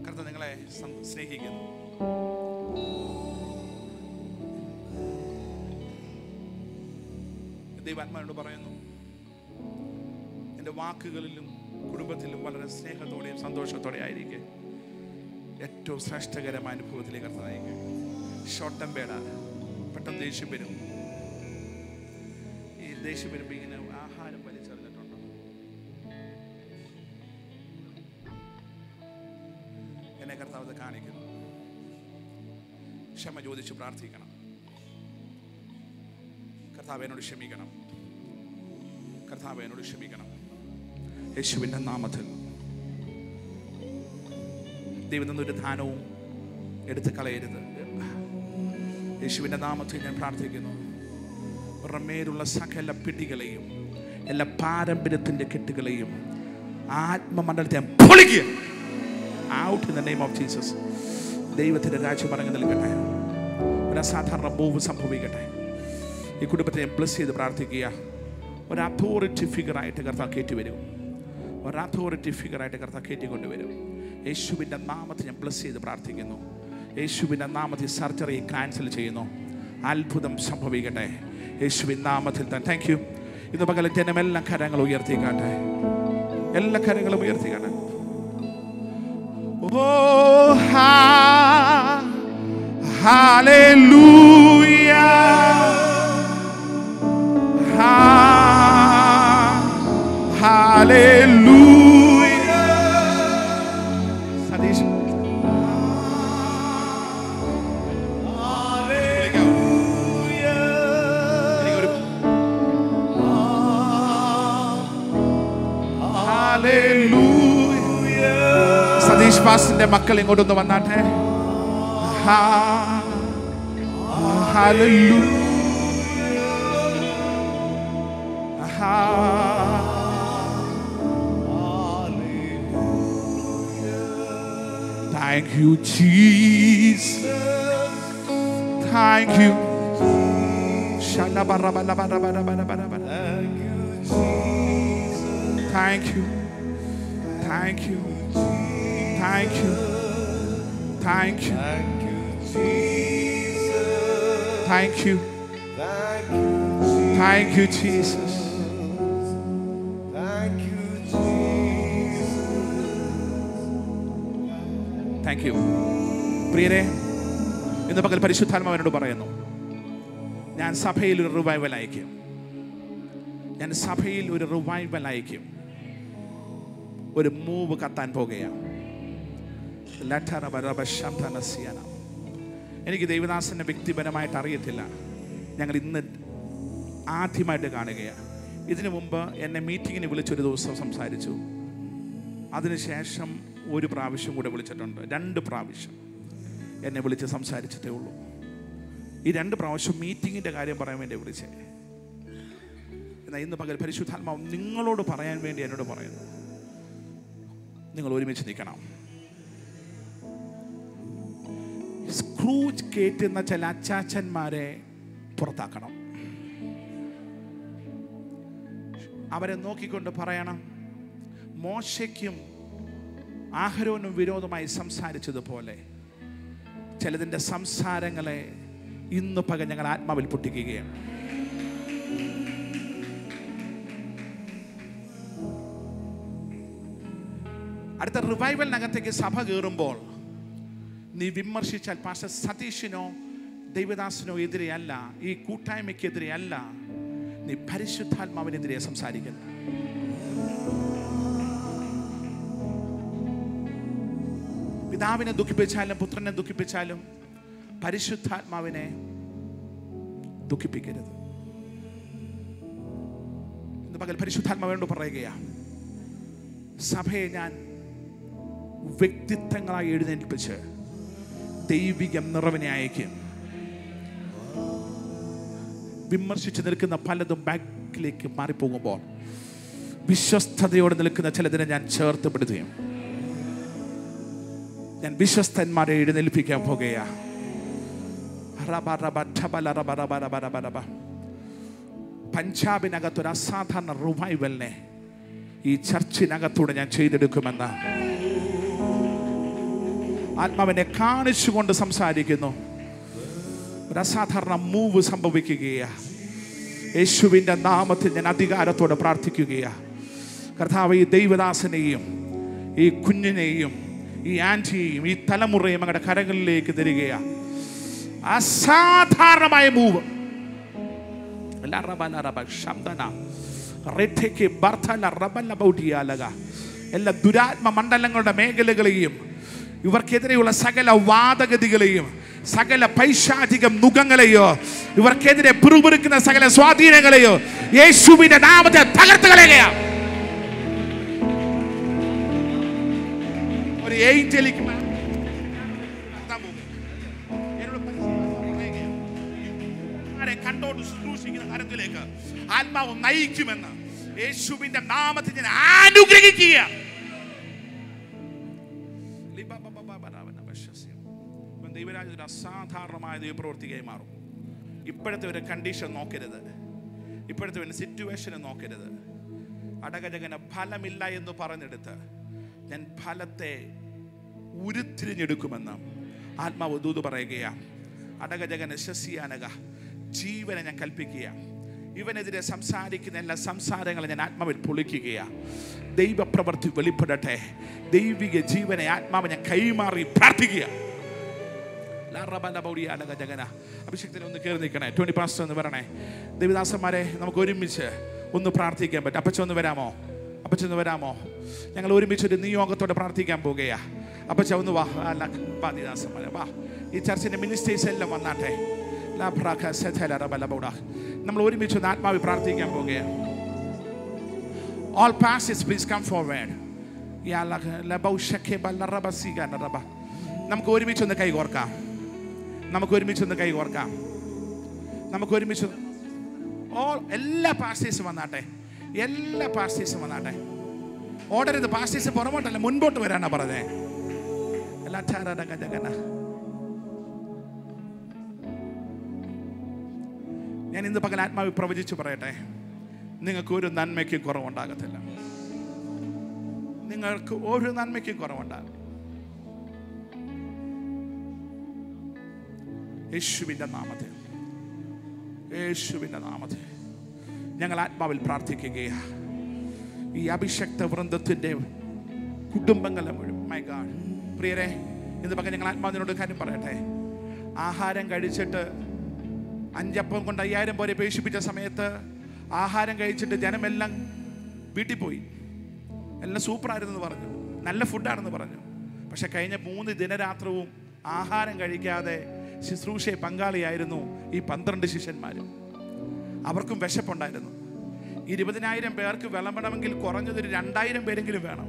കർത്താവ് നിങ്ങളെ സ്നേഹിക്കുന്നു. ദൈവാത്മാവിനോട് പറയുന്നു, എൻ്റെ വാക്കുകളിലും കുടുംബത്തിലും വളരെ സ്നേഹത്തോടെയും സന്തോഷത്തോടെ ആയിരിക്കും. ഏറ്റവും ശ്രേഷ്ഠകരമായ അനുഭവത്തിലേക്ക് കർത്താവായിരിക്കും. ഷോർട്ടം പേട പെട്ടെന്ന് ദേഷ്യം വരും. ഈ ദേഷ്യം വരുമ്പോൾ ഇങ്ങനെ ആഹാരം വലിച്ചെറിഞ്ഞിട്ടുണ്ടോ? എന്നെ കർത്താവ് കാണിക്കുന്നു. ക്ഷമ ചോദിച്ച് പ്രാർത്ഥിക്കണം. കർത്താവ് എന്നോട് ക്ഷമിക്കണം, കർത്താവ് എന്നോട് ക്ഷമിക്കണം. യേശുവിൻ്റെ നാമത്തിൽ ദൈവം നിന്നൊരു ദാനവും എടുത്ത് കളയരുത്. യേശുവിൻ്റെ നാമത്തിൽ ഞാൻ പ്രാർത്ഥിക്കുന്നു. പുറമേലുള്ള സകല പിടികളെയും എല്ലാ പാരമ്പര്യത്തിൻ്റെ കെട്ടുകളെയും ആത്മമണ്ഡലത്തെ പൊളിക്കുക. Out in the name of Jesus. ദൈവത്തിൻ്റെ രാജ്യം ഇറങ്ങി നിൽക്കട്ടെ. ഒരു അസാധാരണ മൂവ് സംഭവിക്കട്ടെ. ഈ കുടുംബത്തെ ബ്ലസ് ചെയ്ത് പ്രാർത്ഥിക്കുക. ഒരു അതോറിറ്റി ഫിഗറായിട്ട് കർത്താവ് കയറ്റി വരും. ഒരു അതോറിറ്റി ഫിഗറായിട്ട് കർത്താവ് കയറ്റിക്കൊണ്ടുവരും. യേശുവിൻ്റെ നാമത്തിൽ ഞാൻ ബ്ലസ് ചെയ്ത് പ്രാർത്ഥിക്കുന്നു. യേശുവിൻ്റെ നാമത്തിൽ സർജറി ക്യാൻസൽ ചെയ്യുന്നു. അത്ഭുതം സംഭവിക്കട്ടെ യേശുവിൻ നാമത്തിൽ തന്നെ. Thank you. ഇന്ന് പകൽ ജനമെല്ലാം കരങ്ങൾ ഉയർത്തിക്കാട്ടെ. എല്ലാ കരങ്ങളും ഉയർത്തിക്കാട്ടെ. ഓ ഹല്ലേലൂയ, ഹല്ലേലൂയ. സതീഷ് ഫാസ്റ്റിന്റെ മക്കൾ ഇങ്ങോട്ടൊന്ന് വന്നാട്ടെ. Thank you, Jesus. Thank you. Thank you. Thank you. Thank you. Thank you. Thank you. Thank you, Jesus. Thank you, Jesus. Thank you. പ്രിയരെ, ഇന്ന് പകൽ പരിശുദ്ധാത്മാവിനോട് പറയുന്നു, ഞാൻ സഭയിൽ ഒരു റിവൈവൽ അയക്കും. ഞാൻ സഭയിൽ ഒരു റിവൈവൽ അയക്കും. ഒരു മൂവ് കത്താൻ പോകുകയാണ്. എനിക്ക് ദൈവദാസനെ വ്യക്തിപരമായിട്ട് അറിയത്തില്ല. ഞങ്ങൾ ഇന്ന് ആദ്യമായിട്ട് കാണുകയാണ്. ഇതിനു മുമ്പ് എന്നെ മീറ്റിങ്ങിന് വിളിച്ചൊരു ദിവസം സംസാരിച്ചു. അതിനുശേഷം ഒരു പ്രാവശ്യം കൂടെ വിളിച്ചിട്ടുണ്ട്. 2 പ്രാവശ്യം എന്നെ വിളിച്ച് സംസാരിച്ചിട്ടേ ഉള്ളൂ. ഈ 2 പ്രാവശ്യം മീറ്റിങ്ങിൻ്റെ കാര്യം പറയാൻ വേണ്ടി വിളിച്ചേ. എന്നാൽ ഇന്ന് പകൽ പരിശുദ്ധാത്മാവ് നിങ്ങളോട് പറയാൻ വേണ്ടി എന്നോട് പറയുന്നു, നിങ്ങൾ ഒരുമിച്ച് നിൽക്കണം. സ്ക്രൂ കേറ്റുന്ന ചില അച്ചാച്ചന്മാരെ പുറത്താക്കണം. അവരെ നോക്കിക്കൊണ്ട് പറയണം, മോശയ്ക്കും ആഹരോനും വിരോധമായി സംസാരിച്ചതുപോലെ ചിലതിൻ്റെ സംസാരങ്ങളെ ഇന്ന് പകൽ ഞങ്ങൾ ആത്മാവിൽ പൊട്ടിക്കുകയാണ്. അടുത്ത റിവൈവലിനകത്തേക്ക് സഭ കയറുമ്പോൾ നീ വിമർശിച്ചാൽ പാസ്റ്റർ സതീഷിനോ ദൈവദാസനോ എതിരെയല്ല, ഈ കൂട്ടായ്മയ്ക്കെതിരെയല്ല, നീ പരിശുദ്ധാത്മാവിനെതിരെ സംസാരിക്കുന്നു. പിതാവിനെ ദുഃഖിപ്പിച്ചാലും പുത്രനെ ദുഃഖിപ്പിച്ചാലും പരിശുദ്ധാത്മാവിനെ ദുഃഖിപ്പിക്കരുത്. ഇന്ന് പകൽ പരിശുദ്ധാത്മാവിനോട് പറയുകയാ, സഭയെ ഞാൻ വ്യക്തിത്വങ്ങളായി എഴുന്നേൽപ്പിച്ച് ദൈവിക നിറവിനെ അയക്കും. വിമർശിച്ച് നിൽക്കുന്ന പലതും ബാക്കിലേക്ക് മാറിപ്പോകുമ്പോൾ വിശ്വസ്തയോടെ നിൽക്കുന്ന ചിലതിനെ ഞാൻ ചേർത്ത് പിടുകയും ഞാൻ വിശ്വസ്തന്മാരെ എഴുന്നേൽപ്പിക്കാൻ പോകുകയാ. പഞ്ചാബിനകത്തൊരു അസാധാരണ റിവൈവലിനെ ഈ ചർച്ചിനകത്തൂടെ ഞാൻ ചെയ്തെടുക്കുമെന്ന് ആത്മാവിനെ കാണിച്ചുകൊണ്ട് സംസാരിക്കുന്നു. ഒരു അസാധാരണ മൂവ് സംഭവിക്കുകയാണ്. യേശുവിൻ്റെ നാമത്തിൽ ഞാൻ അധികാരത്തോടെ പ്രാർത്ഥിക്കുകയാണ്. കർത്താവ്, ഈ ദൈവദാസനെയും ഈ കുഞ്ഞിനെയും ഈ ആൻറ്റിയെയും ഈ തലമുറയും അങ്ങയുടെ കരങ്ങളിലേക്ക് തരികയാണ്. അസാധാരണമായ മൂവ്. എല്ലാ ദുരാത്മ മണ്ഡലങ്ങളുടെ മേഖലകളെയും ഇവർക്കെതിരെയുള്ള സകല വാദഗതികളെയും സകല പൈശാചിക മുഖങ്ങളെയോ ഇവർക്കെതിരെ പിറുപിറുക്കുന്ന സകല സ്വാധീനങ്ങളെയോ യേശുവിന്റെ നാമത്തിൽ തകർത്ത് കളയുകയാണ്. ഒരു ഏഞ്ചലിക് കണ്ടോട് ശുശ്രൂഷിക്കുന്ന തരത്തിലേക്ക് ആത്മാവ് നയിക്കുമെന്ന് യേശുവിന്റെ നാമത്തിൽ ഞാൻ അനുഗ്രഹിക്കുക. ദൈവരാജ്യത്തിൽ അസാധാരണമായ ദൈവപ്രവൃത്തിയായി മാറും. ഇപ്പോഴത്തെ ഒരു കണ്ടീഷൻ നോക്കരുത്, ഇപ്പോഴത്തെ ഒരു സിറ്റുവേഷനെ നോക്കരുത്. അടകജകന ഫലമില്ല എന്ന് പറഞ്ഞെടുത്ത് ഞാൻ ഫലത്തെ ഉരുത്തിരിഞ്ഞെടുക്കുമെന്ന് ആത്മാവ് ദൂത് പറയുകയാണ്. അടകജകന ശസിയാനക ജീവനെ ഞാൻ കൽപ്പിക്കുക. ഇവനെതിരെ സംസാരിക്കുന്ന എല്ലാ സംസാരങ്ങളെ ഞാൻ ആത്മാവിൽ പൊളിക്കുകയാണ്. ദൈവപ്രവൃത്തി വെളിപ്പെടട്ടെ. ദൈവിക ജീവനെ ആത്മാവ് ഞാൻ കൈമാറി പ്രാർത്ഥിക്കുക. അഭിഷേകത്തിന് ഒന്ന് കയറി നിൽക്കണേ. 20 പാസ്റ്റർ എന്ന് പറയണേ. ദേവദാസന്മാരെ, നമുക്ക് ഒരുമിച്ച് ഒന്ന് പ്രാർത്ഥിക്കാൻ പറ്റും. അപ്പച്ചൊന്ന് വരാമോ? അപ്പച്ചൊന്ന് വരാമോ? ഞങ്ങൾ ഒരുമിച്ച് ഒരു നിയോഗത്തോടെ പ്രാർത്ഥിക്കാൻ പോകുകയാ. അപ്പച്ച ഒന്ന് വാ. ദാസന്മാരെ വാ. ഈ ചർച്ചിന്റെ മിനിസ്റ്റേഴ്സ് എല്ലാം വന്നാട്ടെ. നമ്മൾ ഒരുമിച്ച് ഒന്ന് ആത്മാവിൽ പ്രാർത്ഥിക്കാൻ പോകുകയാണ്. All pastors please come forward. നമുക്ക് ഒരുമിച്ചൊന്ന് കൈ കോർക്കാം. എല്ലാ പാസ്റ്റേഴ്സും വന്നാട്ടെ. ഓടരുത്. പാസ്റ്റേഴ്സ് പുറമോട്ടല്ല, മുൻപോട്ട് വരാനാ പറഞ്ഞേ. ഞാൻ ഇന്ന് പകൽ ആത്മാവിൽ പ്രവചിച്ചു പറയട്ടെ, നിങ്ങൾക്ക് ഒരു നന്മയ്ക്കും കുറവുണ്ടാകത്തില്ല. നിങ്ങൾക്ക് ഒരു നന്മയ്ക്കും കുറവുണ്ടാകും. യേശുവിൻ്റെ നാമത്തിൽ ഞങ്ങൾ ആത്മാവിൽ പ്രാർത്ഥിക്കുകയാണ്. ഈ അഭിഷക്ത വൃന്ദത്തിൻ്റെ കുടുംബങ്ങളെ മുഴുവൻ, മൈ ഗാഡ്, പ്രിയരെ, ഇന്ന് പകൽ ഞങ്ങൾ ആത്മാവിനോട് കാര്യം പറയട്ടെ. ആഹാരം കഴിച്ചിട്ട് 5 അപ്പം കൊണ്ട് 5000 പേരെ പേഷിപ്പിച്ച സമയത്ത് ആഹാരം കഴിച്ചിട്ട് ജനമെല്ലാം വീട്ടിൽ പോയി. എല്ലാം സൂപ്പറായിരുന്നെന്ന് പറഞ്ഞു, നല്ല ഫുഡാണെന്ന് പറഞ്ഞു. പക്ഷെ കഴിഞ്ഞ 3 ദിനരാത്രവും ആഹാരം കഴിക്കാതെ ശുശ്രൂഷയെ പങ്കാളിയായിരുന്നു ഈ 12 ശിഷ്യന്മാരും. അവർക്കും വിശപ്പുണ്ടായിരുന്നു. 20,000 പേർക്ക് വിളമ്പണമെങ്കിൽ കുറഞ്ഞതൊരു 2,000 പേരെങ്കിലും വേണം.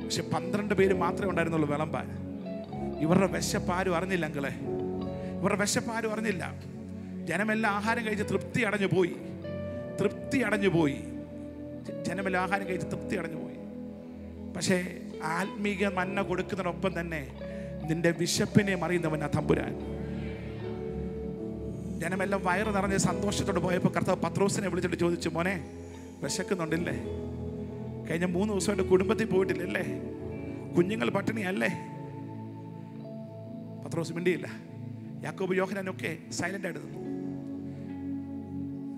പക്ഷെ 12 പേര് മാത്രമേ ഉണ്ടായിരുന്നുള്ളൂ വിളമ്പാൻ. ഇവരുടെ വിശപ്പാരും അറിഞ്ഞില്ല. ഇവരുടെ വിശപ്പാരും അറിഞ്ഞില്ല. ജനമെല്ലാം ആഹാരം കഴിച്ച് തൃപ്തി അടഞ്ഞു പോയി. ജനമെല്ലാം ആഹാരം കഴിച്ച് തൃപ്തി അടഞ്ഞു പോയി. പക്ഷേ ആത്മീക മന്ന കൊടുക്കുന്നതിനൊപ്പം തന്നെ നിന്റെ വിശപ്പിനെ അറിയുന്നവനാ തമ്പുരാൻ. ജനമെല്ലാം വയറ് നിറഞ്ഞ് സന്തോഷത്തോട് പോയപ്പോൾ കർത്താവ് പത്രോസിനെ വിളിച്ചിട്ട് ചോദിച്ചു, മോനെ വിശക്കുന്നുണ്ടില്ലേ? കഴിഞ്ഞ 3 ദിവസമായിട്ട് കുടുംബത്തിൽ പോയിട്ടില്ലല്ലേ? കുഞ്ഞുങ്ങൾ പട്ടിണിയല്ലേ? പത്രോസ് മിണ്ടിയില്ല. യാക്കോബ് യോഹന്നാനൊക്കെ സൈലന്റ് ആയിട്ട് നിന്നു.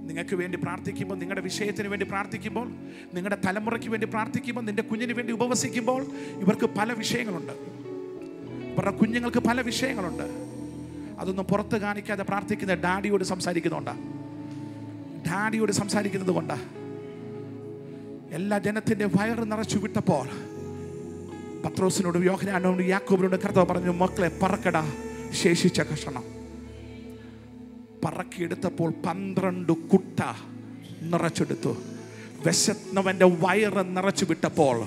നിങ്ങൾക്ക് വേണ്ടി പ്രാർത്ഥിക്കുമ്പോൾ, നിങ്ങളുടെ വിഷയത്തിന് വേണ്ടി പ്രാർത്ഥിക്കുമ്പോൾ, നിങ്ങളുടെ തലമുറയ്ക്ക് വേണ്ടി പ്രാർത്ഥിക്കുമ്പോൾ, നിന്റെ കുഞ്ഞിന് വേണ്ടി ഉപവസിക്കുമ്പോൾ, ഇവർക്ക് പല വിഷയങ്ങളുണ്ട്. ഇവരുടെ കുഞ്ഞുങ്ങൾക്ക് പല വിഷയങ്ങളുണ്ട്. അതൊന്നും പുറത്ത് കാണിക്കാതെ പ്രാർത്ഥിക്കുന്ന ഡാഡിയോട് സംസാരിക്കുന്നത് കൊണ്ടാ. എല്ലാ ജനത്തിൻ്റെ വയറ് നിറച്ചു വിട്ടപ്പോൾ പത്രോസിനോടും യോഹന്നാനോടും യാക്കോബിനോടും കർത്താവ് പറഞ്ഞു, മക്കളെ പറക്കടാ ശേഷിച്ച കഷണം. പറക്കിയെടുത്തപ്പോൾ 12 കുട്ട നിറച്ചെടുത്തു. വിശന്നവന്റെ വയറ് നിറച്ചു വിട്ടപ്പോൾ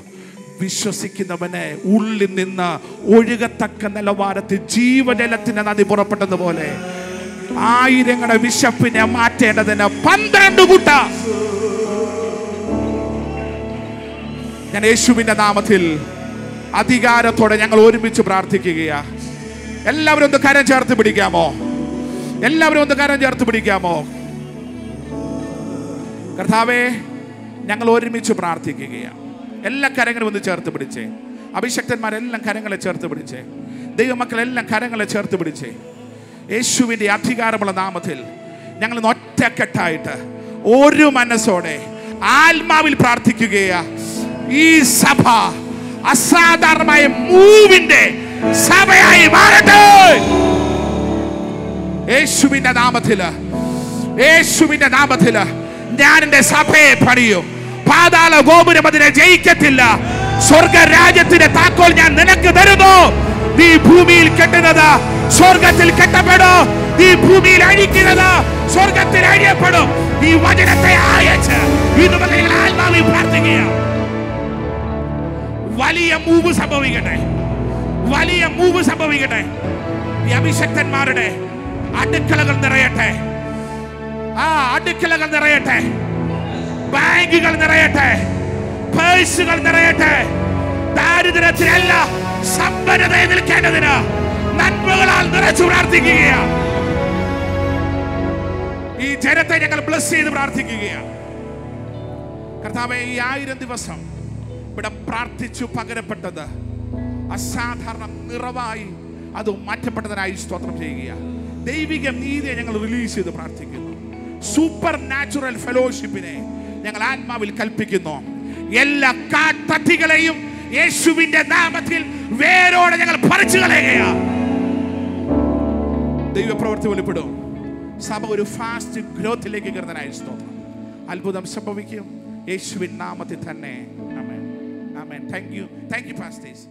വിശ്വസിക്കുന്നവനെ ഉള്ളിൽ നിന്ന് ഒഴുകത്തക്ക നിലവാരത്തിൽ ജീവജലത്തിന്റെ നദി പുറപ്പെട്ടതുപോലെ ആയിരങ്ങളുടെ വിശപ്പിനെ മാറ്റേണ്ടതിന് 12 കുട്ട. ഞാൻ യേശുവിന്റെ നാമത്തിൽ അധികാരത്തോടെ ഞങ്ങൾ ഒരുമിച്ച് പ്രാർത്ഥിക്കുകയാ. എല്ലാവരും ഒന്ന് കരം ചേർത്ത് പിടിക്കാമോ? കർത്താവേ, ഞങ്ങൾ ഒരുമിച്ച് പ്രാർത്ഥിക്കുകയാണ്. എല്ലാ കരങ്ങളും ഒന്ന് ചേർത്ത് പിടിച്ചേ. അഭിഷക്തന്മാരെല്ലാം കരങ്ങളെ ചേർത്ത് പിടിച്ചേ. ദൈവമക്കളെല്ലാം കരങ്ങളെ ചേർത്ത് പിടിച്ചേ. യേശുവിൻ്റെ അധികാരമുള്ള നാമത്തിൽ ഞങ്ങൾ ഒറ്റക്കെട്ടായിട്ട് ഒരു മനസ്സോടെ ആത്മാവിൽ പ്രാർത്ഥിക്കുകയാ. ഈ സഭ അസാധാരണമായ മൂവിന്റെ സഭയായി മാറട്ടെ. യേശുവിന്റെ നാമത്തില് ഞാൻ എന്റെ സഭയെ പണിയും. പാതാള ഗോപുരം അതിനെ ജയിക്കത്തില്ല. സ്വർഗരാജ്യത്തിന്റെ താക്കോൽ ഞാൻ നിനക്ക് തരുന്നു. നീ ഭൂമിയിൽ കെട്ടുന്നത് സ്വർഗത്തിൽ കെട്ടപ്പെടും. നീ ഭൂമിയിൽ അഴിക്കുന്നത് സ്വർഗത്തിൽ അഴിയപ്പെടും. ഈ വചനത്തെ അയച്ച് ഇന്ന് നിങ്ങൾ ആത്മാവിൽ പ്രാർത്ഥിക്കുക. വലിയ മൂവ് സംഭവിക്കട്ടെ. ഈ അഭിഷക്തന്മാരുടെ അടുക്കളകൾ നിറയട്ടെ. ബാങ്കുകൾ നിറയട്ടെ. പേഴ്സുകൾ നിറയട്ടെ. ദാരിദ്ര്യത്തിലല്ല, സമ്പന്നതയിൽ നിൽക്കേണ്ടതിന് നന്മകളാൽ നിറച്ചു പ്രാർത്ഥിക്കുകയാണ്. ഈ ജനത്തെ ഞങ്ങൾ ബ്ലസ് ചെയ്ത് പ്രാർത്ഥിക്കുകയാണ്. കർത്താവേ, ഈ 1000 ദിവസം ഇവിടെ പ്രാർത്ഥിച്ചു പകരപ്പെട്ടത് അസാധാരണ നിറവായി അത് മാറ്റപ്പെട്ടതിനായി സ്തോത്രം ചെയ്യുക. ദൈവിക നീതിയെ ഞങ്ങൾ റിലീസ് ചെയ്ത് പ്രാർത്ഥിക്കുന്നു. സൂപ്പർ നാച്ചുറൽ ഫെലോഷിപ്പിനെ ഞങ്ങൾ ആത്മാവിൽ കൽപ്പിക്കുന്നു. എല്ലാ കാട്ടത്തികളെയും യേശുവിന്റെ നാമത്തിൽ വേരോടെ ഞങ്ങൾ പറിച്ചു കളയുകയാണ്. ദൈവപ്രവൃത്തി വെളിപ്പെടും. സഭ ഒരു ഫാസ്റ്റ് ഗ്രോത്തിലേക്ക് കയറുന്നതിനായി സ്തോത്രം. അത്ഭുതം സംഭവിക്കും യേശുവിൻ നാമത്തിൽ തന്നെ. ആമേൻ. Thank you pastors.